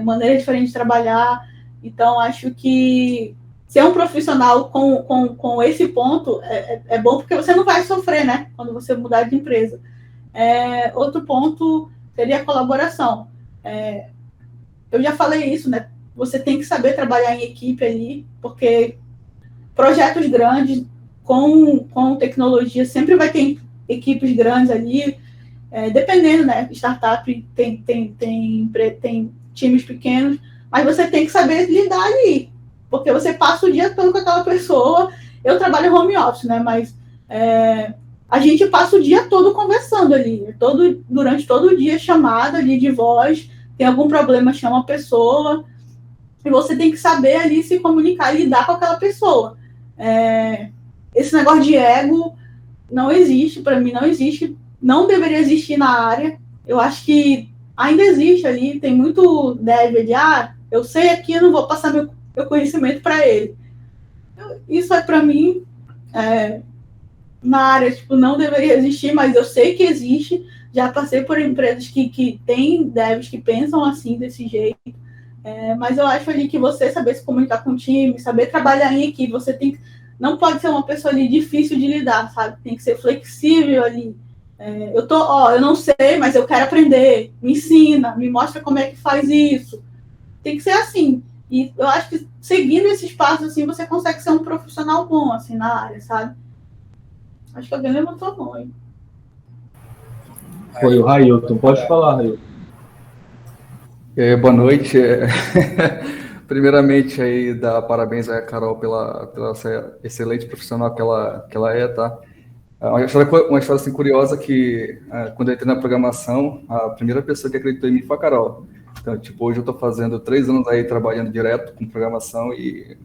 maneiras diferentes de trabalhar. Então, acho que ser um profissional com esse ponto é bom, porque você não vai sofrer, né? Quando você mudar de empresa. Outro ponto seria a colaboração. Eu já falei isso, né? Você tem que saber trabalhar em equipe ali, porque projetos grandes com tecnologia sempre vai ter equipes grandes ali. dependendo, né? Startup tem times pequenos, mas você tem que saber lidar ali, porque você passa o dia todo com aquela pessoa. Eu trabalho home office, né? Mas a gente passa o dia todo conversando ali, durante todo o dia, chamada ali de voz, tem algum problema, chama a pessoa, e você tem que saber ali se comunicar e lidar com aquela pessoa. Esse negócio de ego não existe, para mim não existe, não deveria existir na área. Eu acho que ainda existe ali, tem muito dev ali, eu sei aqui, eu não vou passar meu conhecimento para ele. Isso para mim, na área, tipo, não deveria existir, mas eu sei que existe. Já passei por empresas que têm devs que pensam assim, desse jeito. Mas eu acho ali que você saber se comunicar com o time, saber trabalhar em equipe, não pode ser uma pessoa ali difícil de lidar, sabe? Tem que ser flexível ali. Eu não sei, mas eu quero aprender. Me ensina, me mostra como é que faz isso. Tem que ser assim. E eu acho que seguindo esses passos, assim, você consegue ser um profissional bom, assim, na área, sabe? Acho que alguém levantou a mão aí. Foi o Railton. Pode falar, Railton. Boa noite. Primeiramente, aí, dar parabéns à Carol pela essa excelente profissional que ela é, tá? Uma história assim, curiosa que, quando eu entrei na programação, a primeira pessoa que acreditou em mim foi a Carol. Então, tipo, hoje eu estou fazendo 3 anos aí trabalhando direto com programação e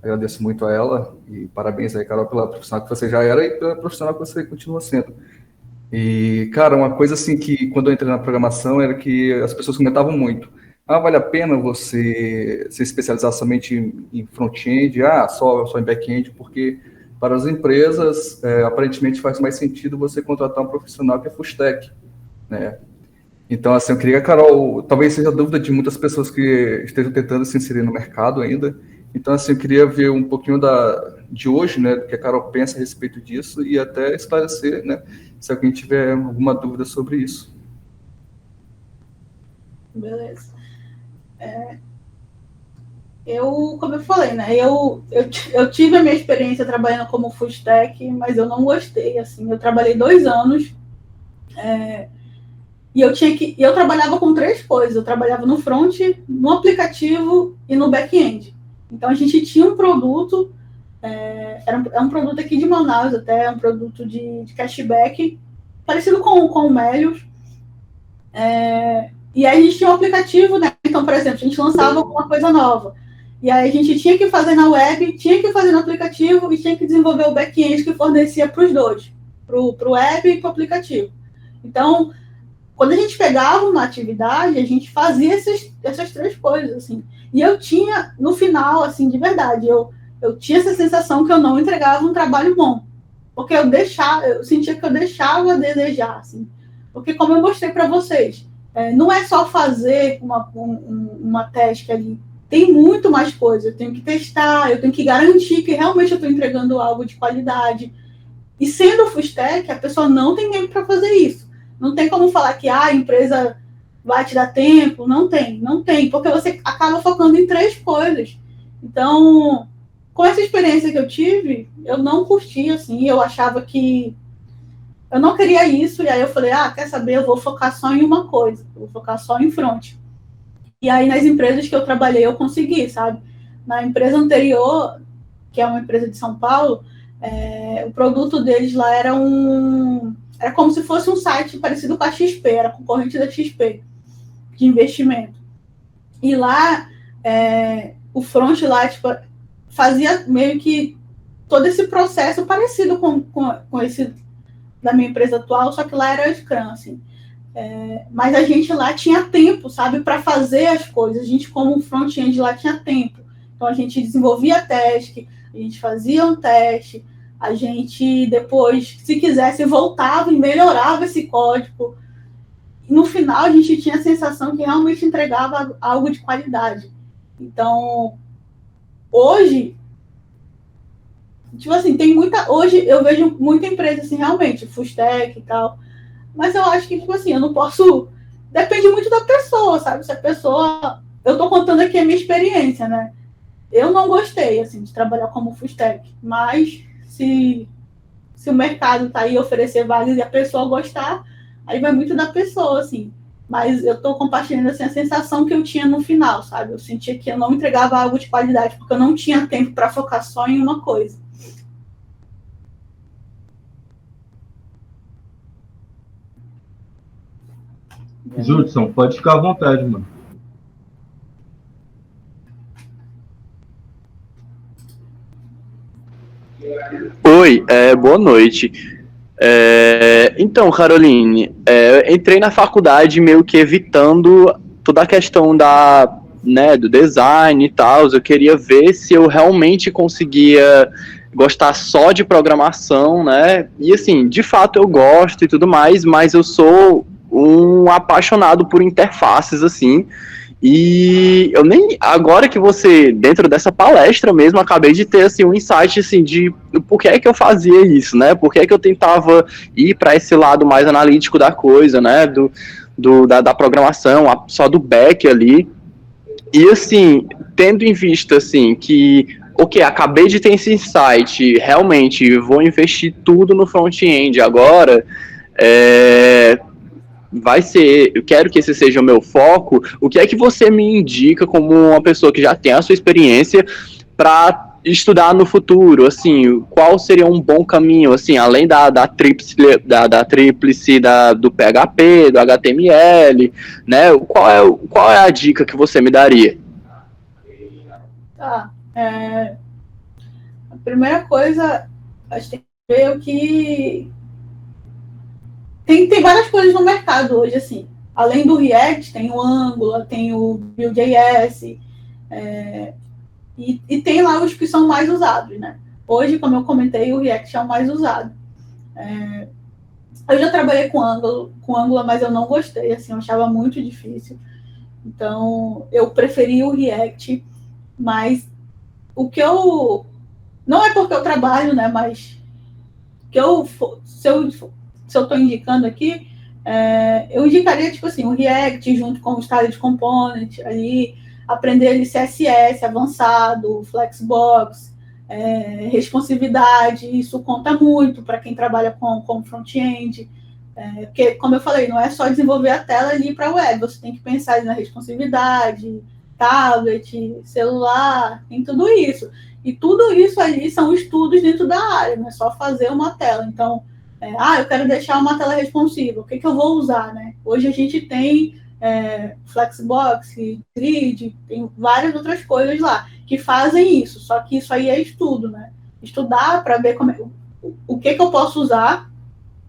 agradeço muito a ela. E parabéns aí, Carol, pela profissional que você já era e pela profissional que você continua sendo. E, cara, uma coisa assim que quando eu entrei na programação era que as pessoas comentavam muito. Vale a pena você se especializar somente em front-end, só em back-end, porque para as empresas, aparentemente faz mais sentido você contratar um profissional que é full stack, né? Então, assim, eu queria, Carol, talvez seja a dúvida de muitas pessoas que estejam tentando se inserir no mercado ainda. Então, assim, eu queria ver um pouquinho de hoje, né, do que a Carol pensa a respeito disso e até esclarecer, né, se alguém tiver alguma dúvida sobre isso. Beleza. Como eu falei, né, eu tive a minha experiência trabalhando como full stack, mas eu não gostei, assim, eu trabalhei 2 anos, e eu trabalhava com 3 coisas, eu trabalhava no front, no aplicativo e no back-end. Então, a gente tinha um produto, é um produto aqui de Manaus, até é um produto de cashback, parecido com o Melios. E aí a gente tinha um aplicativo, né? Então, por exemplo, a gente lançava alguma coisa nova. E aí a gente tinha que fazer na web, tinha que fazer no aplicativo e tinha que desenvolver o back-end que fornecia para os dois, para o web e para o aplicativo. Então, quando a gente pegava uma atividade, a gente fazia essas 3 coisas, assim. E eu tinha, no final, assim, de verdade, eu tinha essa sensação que eu não entregava um trabalho bom. Porque eu sentia que eu deixava a desejar, assim. Porque, como eu mostrei para vocês, não é só fazer uma task ali. Tem muito mais coisa. Eu tenho que testar, eu tenho que garantir que realmente eu estou entregando algo de qualidade. E sendo full stack, a pessoa não tem tempo para fazer isso. Não tem como falar que a empresa vai te dar tempo. Não tem, porque você acaba focando em 3 coisas. Então, com essa experiência que eu tive, eu não curti, assim, eu achava que eu não queria isso, e aí eu falei, quer saber, eu vou focar só em uma coisa, eu vou focar só em front. E aí, nas empresas que eu trabalhei, eu consegui, sabe? Na empresa anterior, que é uma empresa de São Paulo, o produto deles lá era como se fosse um site parecido com a XP, era concorrente da XP, de investimento. E lá, o front lá, tipo, fazia meio que todo esse processo parecido com esse da minha empresa atual, só que lá era Scrum, assim. Mas a gente lá tinha tempo, sabe, para fazer as coisas. A gente, como front-end, lá tinha tempo. Então, a gente desenvolvia teste, a gente fazia um teste, a gente depois, se quisesse, voltava e melhorava esse código. E no final, a gente tinha a sensação que realmente entregava algo de qualidade. Então, hoje, tipo assim, hoje eu vejo muita empresa, assim, realmente, full stack e tal, mas eu acho que, tipo assim, eu não posso, depende muito da pessoa, sabe, se a pessoa, eu tô contando aqui a minha experiência, né, eu não gostei, assim, de trabalhar como full stack, mas se o mercado tá aí oferecer vagas e a pessoa gostar, Aí vai muito da pessoa, assim. Mas eu estou compartilhando assim, a sensação que eu tinha no final, sabe? Eu sentia que eu não entregava algo de qualidade, porque eu não tinha tempo para focar só em uma coisa. Judson, pode ficar à vontade, mano. Oi, boa noite. Então, Caroline, eu entrei na faculdade meio que evitando toda a questão do design e tal. Eu queria ver se eu realmente conseguia gostar só de programação, né? E assim, de fato eu gosto e tudo mais, mas eu sou um apaixonado por interfaces, assim. E eu nem agora que você dentro dessa palestra mesmo acabei de ter assim um insight assim de por que é que eu fazia isso, né? Por que é que eu tentava ir para esse lado mais analítico da coisa, né? Da programação, só do back ali. E assim, tendo em vista assim que ok, acabei de ter esse insight, realmente vou investir tudo no front-end agora. Vai ser, eu quero que esse seja o meu foco. O que é que você me indica como uma pessoa que já tem a sua experiência para estudar no futuro? Assim, qual seria um bom caminho, assim, além da tríplice do PHP, do HTML, né? Qual é a dica que você me daria? Tá. A primeira coisa, a gente tem que ver o que tem várias coisas no mercado hoje, assim. Além do React, tem o Angular, tem o Vue.js, e tem lá os que são mais usados, né? Hoje, como eu comentei, o React é o mais usado. Eu já trabalhei com Angular, mas eu não gostei, assim, eu achava muito difícil. Então, eu preferi o React, mas o que eu... Não é porque eu trabalho, né? Mas se eu estou indicando aqui, eu indicaria, tipo assim, o React junto com o Styled Component, ali, aprender ali CSS avançado, Flexbox, responsividade, isso conta muito para quem trabalha com front-end, porque, como eu falei, não é só desenvolver a tela ali para a web, você tem que pensar ali na responsividade, tablet, celular, tem tudo isso. E tudo isso ali são estudos dentro da área, não é só fazer uma tela. Então, eu quero deixar uma tela responsiva, o que eu vou usar, né? Hoje a gente tem Flexbox, Grid, tem várias outras coisas lá que fazem isso, só que isso aí é estudo, né? Estudar para ver o que eu posso usar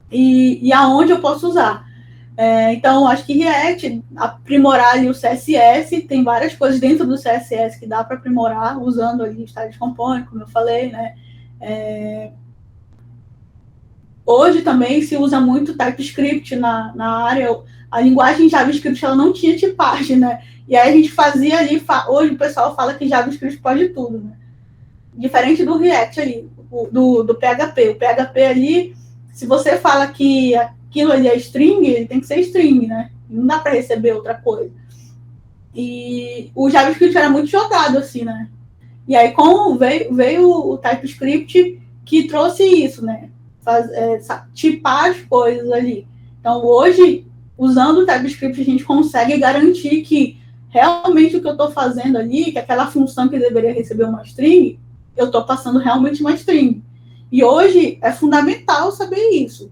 e aonde eu posso usar. Então, acho que React, aprimorar ali o CSS, tem várias coisas dentro do CSS que dá para aprimorar, usando ali o Styled Component, como eu falei, né? Hoje também se usa muito TypeScript na área. A linguagem JavaScript ela não tinha tipagem, né? E aí a gente fazia ali, hoje o pessoal fala que JavaScript pode tudo, né? Diferente do React ali, do PHP. O PHP ali, se você fala que aquilo ali é string, ele tem que ser string, né? Não dá para receber outra coisa. E o JavaScript era muito jogado assim, né? E aí veio o TypeScript que trouxe isso, né? Tipar as coisas ali. Então, hoje, usando o TypeScript, a gente consegue garantir que realmente o que eu estou fazendo ali, que aquela função que deveria receber uma string, eu estou passando realmente uma string. E hoje é fundamental saber isso.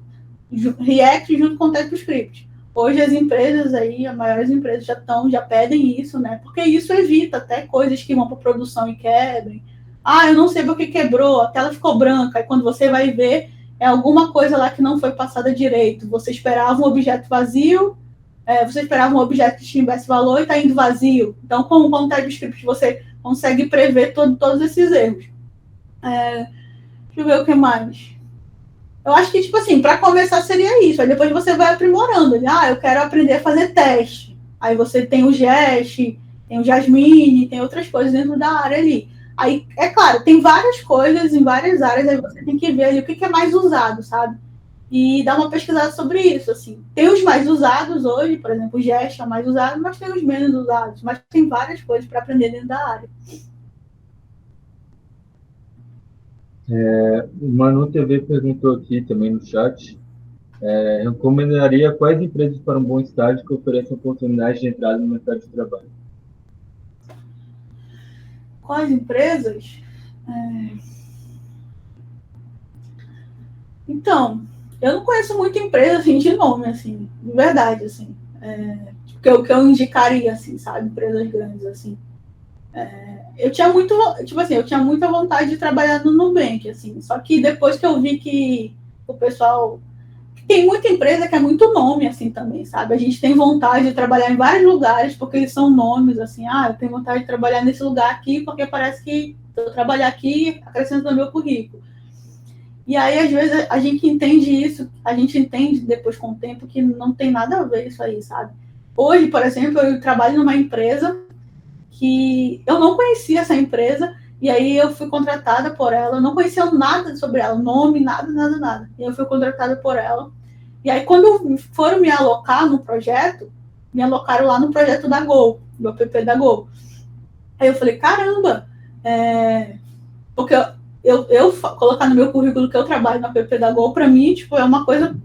React junto com o TypeScript. Hoje as empresas aí, as maiores empresas já pedem isso, né? Porque isso evita até coisas que vão para produção e quebrem. Eu não sei porque quebrou, a tela ficou branca, aí quando você vai ver, é alguma coisa lá que não foi passada direito. Você esperava um objeto vazio, você esperava um objeto que tivesse valor e está indo vazio. Então, com o TypeScript, você consegue prever todos esses erros. Deixa eu ver o que mais. Eu acho que, tipo assim, para começar seria isso. Aí depois você vai aprimorando. Eu quero aprender a fazer teste. Aí você tem o Jest, tem o Jasmine, tem outras coisas dentro da área ali. Aí, é claro, tem várias coisas em várias áreas, aí você tem que ver ali o que é mais usado, sabe? E dar uma pesquisada sobre isso, assim. Tem os mais usados hoje, por exemplo, o Jest é o mais usado, mas tem os menos usados. Mas tem várias coisas para aprender dentro da área. O Manu TV perguntou aqui também no chat recomendaria quais empresas para um bom estágio que ofereçam oportunidades de entrada no mercado de trabalho? Quais empresas? Então, eu não conheço muita empresa, assim, de nome, assim, de verdade, assim, que eu indicaria, assim, sabe, empresas grandes, assim. Eu tinha muito, tipo assim, eu tinha muita vontade de trabalhar no Nubank, assim, só que depois que eu vi que o pessoal... Tem muita empresa que é muito nome, assim, também, sabe? A gente tem vontade de trabalhar em vários lugares, porque eles são nomes, assim, eu tenho vontade de trabalhar nesse lugar aqui, porque parece que eu trabalhar aqui acrescenta no meu currículo. E aí, às vezes, a gente entende isso, a gente entende depois com o tempo que não tem nada a ver isso aí, sabe? Hoje, por exemplo, eu trabalho numa empresa que eu não conhecia essa empresa, e aí eu fui contratada por ela, eu não conhecia nada sobre ela, nome, nada. E eu fui contratada por ela. E aí, quando foram me alocar no projeto, me alocaram lá no projeto da Gol, do app da Gol. Aí eu falei, caramba, porque eu colocar no meu currículo que eu trabalho no app da Gol, para mim, tipo, é uma coisa,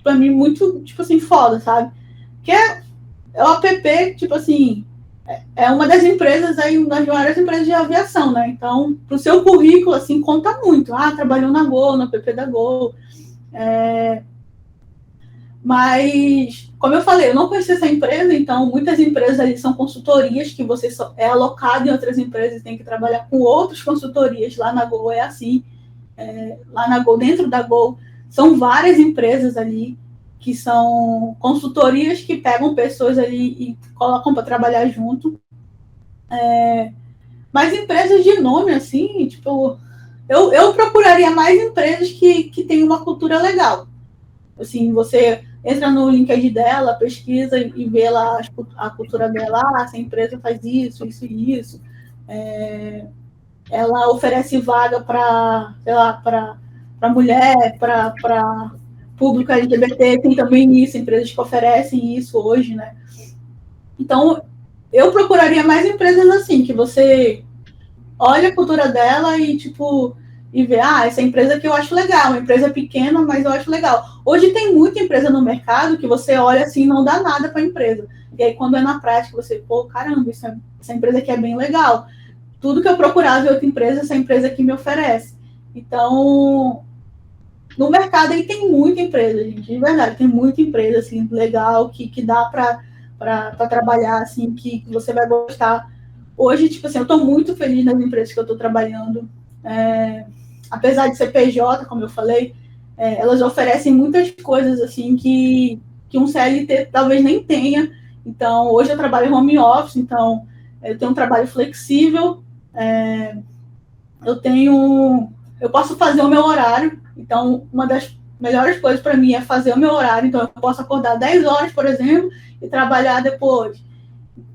para mim, muito, tipo assim, foda, sabe? Que é o app, tipo assim, é uma das empresas aí, uma das maiores empresas de aviação, né? Então, pro seu currículo, assim, conta muito. Trabalhou na Gol, no app da Gol. Mas, como eu falei, eu não conhecia essa empresa, então muitas empresas ali são consultorias que você é alocado em outras empresas e tem que trabalhar com outras consultorias. Lá na Gol é assim. Lá na Gol, dentro da Gol, são várias empresas ali que são consultorias que pegam pessoas ali e colocam para trabalhar junto. Mas empresas de nome, assim, tipo, eu procuraria mais empresas que têm uma cultura legal. Assim, você entra no LinkedIn dela, pesquisa e vê lá a cultura dela, essa empresa faz isso e isso. Ela oferece vaga para, sei lá, para mulher, para público LGBT, tem também isso, empresas que oferecem isso hoje, né? Então, eu procuraria mais empresas assim, que você olha a cultura dela e, tipo, e vê, essa empresa que eu acho legal, uma empresa pequena, mas eu acho legal. Hoje tem muita empresa no mercado que você olha assim e não dá nada para a empresa. E aí, quando é na prática, você, caramba, essa empresa aqui é bem legal. Tudo que eu procurava em outra empresa, essa empresa aqui me oferece. Então, no mercado aí tem muita empresa, gente, de verdade, tem muita empresa, assim, legal, que dá para trabalhar, assim, que você vai gostar. Hoje, tipo assim, eu estou muito feliz nas empresas que eu estou trabalhando. Apesar de ser PJ, como eu falei, elas oferecem muitas coisas assim que um CLT talvez nem tenha. Então, hoje eu trabalho em home office, então eu tenho um trabalho flexível, eu posso fazer o meu horário. Então, uma das melhores coisas para mim é fazer o meu horário. Então, eu posso acordar 10 horas, por exemplo, e trabalhar depois.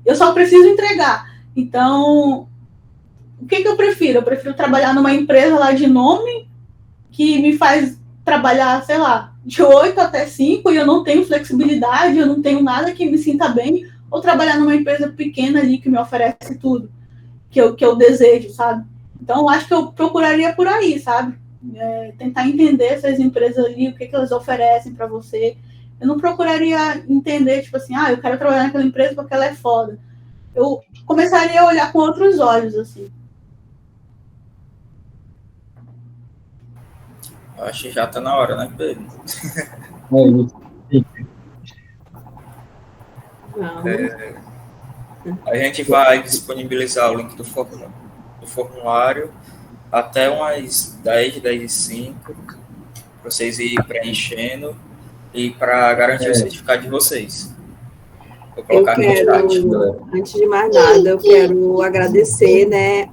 Eu só preciso entregar. Então, o que eu prefiro? Eu prefiro trabalhar numa empresa lá de nome, que me faz trabalhar, sei lá, de 8 até 5, e eu não tenho flexibilidade, eu não tenho nada que me sinta bem, ou trabalhar numa empresa pequena ali, que me oferece tudo que eu desejo, sabe? Então, eu acho que eu procuraria por aí, sabe? Tentar entender essas empresas ali, o que elas oferecem para você. Eu não procuraria entender, tipo assim, eu quero trabalhar naquela empresa porque ela é foda. Eu começaria a olhar com outros olhos, assim. Eu acho que já está na hora, né, Pedro? A gente vai disponibilizar o link do formulário até umas 10h05, para vocês irem preenchendo e para garantir o certificado de vocês. Vou colocar aqui no chat. Antes de mais nada, eu quero agradecer, né,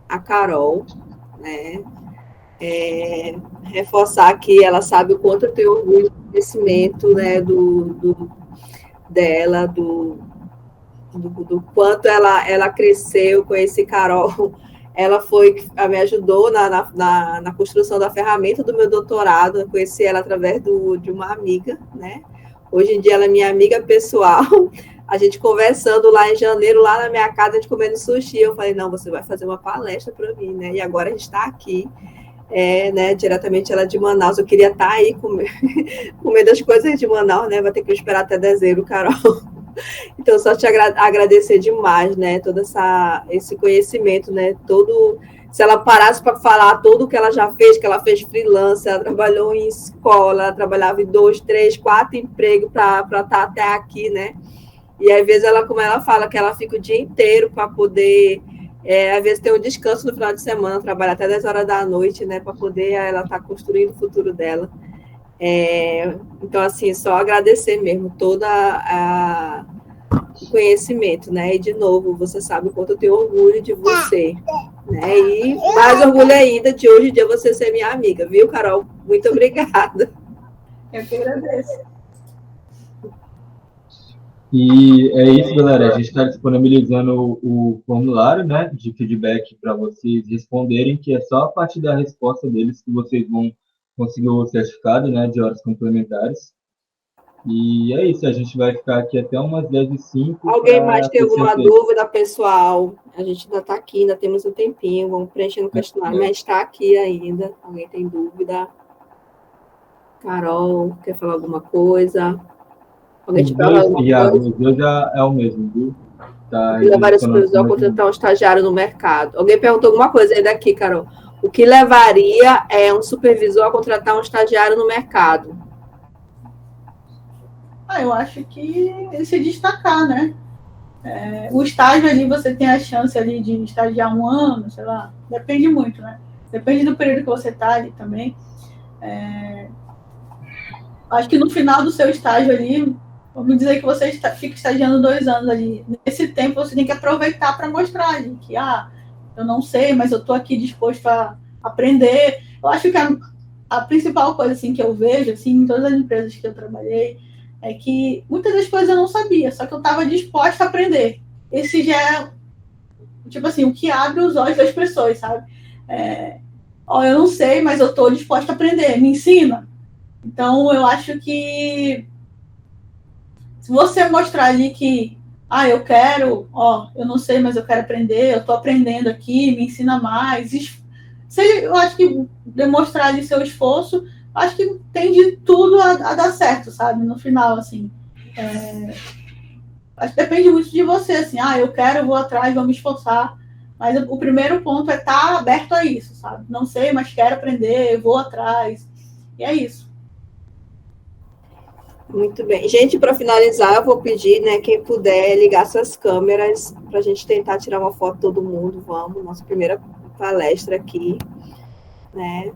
a Carol, né, reforçar que ela sabe o quanto eu tenho orgulho do crescimento, né, dela, do quanto ela cresceu com esse Carol. Ela me ajudou na construção da ferramenta do meu doutorado. Eu conheci ela através de uma amiga, né? Hoje em dia ela é minha amiga pessoal. A gente conversando lá em janeiro, lá na minha casa, a gente comendo sushi. Eu falei, não, você vai fazer uma palestra para mim, né? E agora a gente está aqui. né, diretamente ela de Manaus. Eu queria estar aí comendo as coisas de Manaus, né? Vai ter que esperar até dezembro, Carol. Então, só te agradecer demais, né? Todo esse conhecimento, né? Se ela parasse para falar tudo o que ela já fez, que ela fez freelance, ela trabalhou em escola, ela trabalhava em 2, 3, 4 empregos para estar até aqui, né? E às vezes como ela fala, que ela fica o dia inteiro para poder, às vezes ter um descanso no final de semana, trabalhar até 10 horas da noite, né? Para poder ela estar construindo o futuro dela. Então, assim, só agradecer mesmo todo o conhecimento, né? E, de novo, você sabe o quanto eu tenho orgulho de você, né? E mais orgulho ainda de hoje em dia você ser minha amiga, viu, Carol? Muito obrigada. Eu que agradeço. E é isso, galera. A gente está disponibilizando o formulário, né, de feedback para vocês responderem, que é só a partir da resposta deles que vocês vão conseguir o certificado, né, de horas complementares. E é isso, a gente vai ficar aqui até umas 10h05. Alguém mais tem alguma dúvida, pessoal? A gente ainda está aqui, ainda temos um tempinho, vamos preenchendo o questionário, mas está aqui ainda. Alguém tem dúvida? Carol, quer falar alguma coisa? Alguém te fala alguma coisa? Os dois é o mesmo, viu? Tá, levar esse profissional a contratar um estagiário no mercado. Alguém perguntou alguma coisa aí daqui, Carol. O que levaria um supervisor a contratar um estagiário no mercado? Eu acho que ele se destacar, né? O estágio ali, você tem a chance ali de estagiar 1 ano, sei lá, depende muito, né? Depende do período que você está ali também. Acho que no final do seu estágio ali, vamos dizer que você fica estagiando 2 anos ali. Nesse tempo, você tem que aproveitar para mostrar ali que, eu não sei, mas eu estou aqui disposto a aprender. Eu acho que a principal coisa assim, que eu vejo assim, em todas as empresas que eu trabalhei, é que muitas das coisas eu não sabia, só que eu estava disposta a aprender. Esse já é, tipo assim, o que abre os olhos das pessoas, sabe? Eu não sei, mas eu estou disposta a aprender, me ensina. Então, eu acho que se você mostrar ali que, eu quero, eu não sei, mas eu quero aprender, eu estou aprendendo aqui, me ensina mais. Eu acho que demonstrar ali seu esforço, acho que tem de tudo a dar certo, sabe? No final, assim. Acho que depende muito de você, assim. Eu quero, vou atrás, vou me esforçar. Mas o primeiro ponto é estar aberto a isso, sabe? Não sei, mas quero aprender, vou atrás. E é isso. Muito bem. Gente, para finalizar, eu vou pedir, né, quem puder ligar suas câmeras para a gente tentar tirar uma foto todo mundo. Vamos, nossa primeira palestra aqui, né?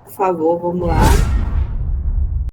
Por favor, vamos lá.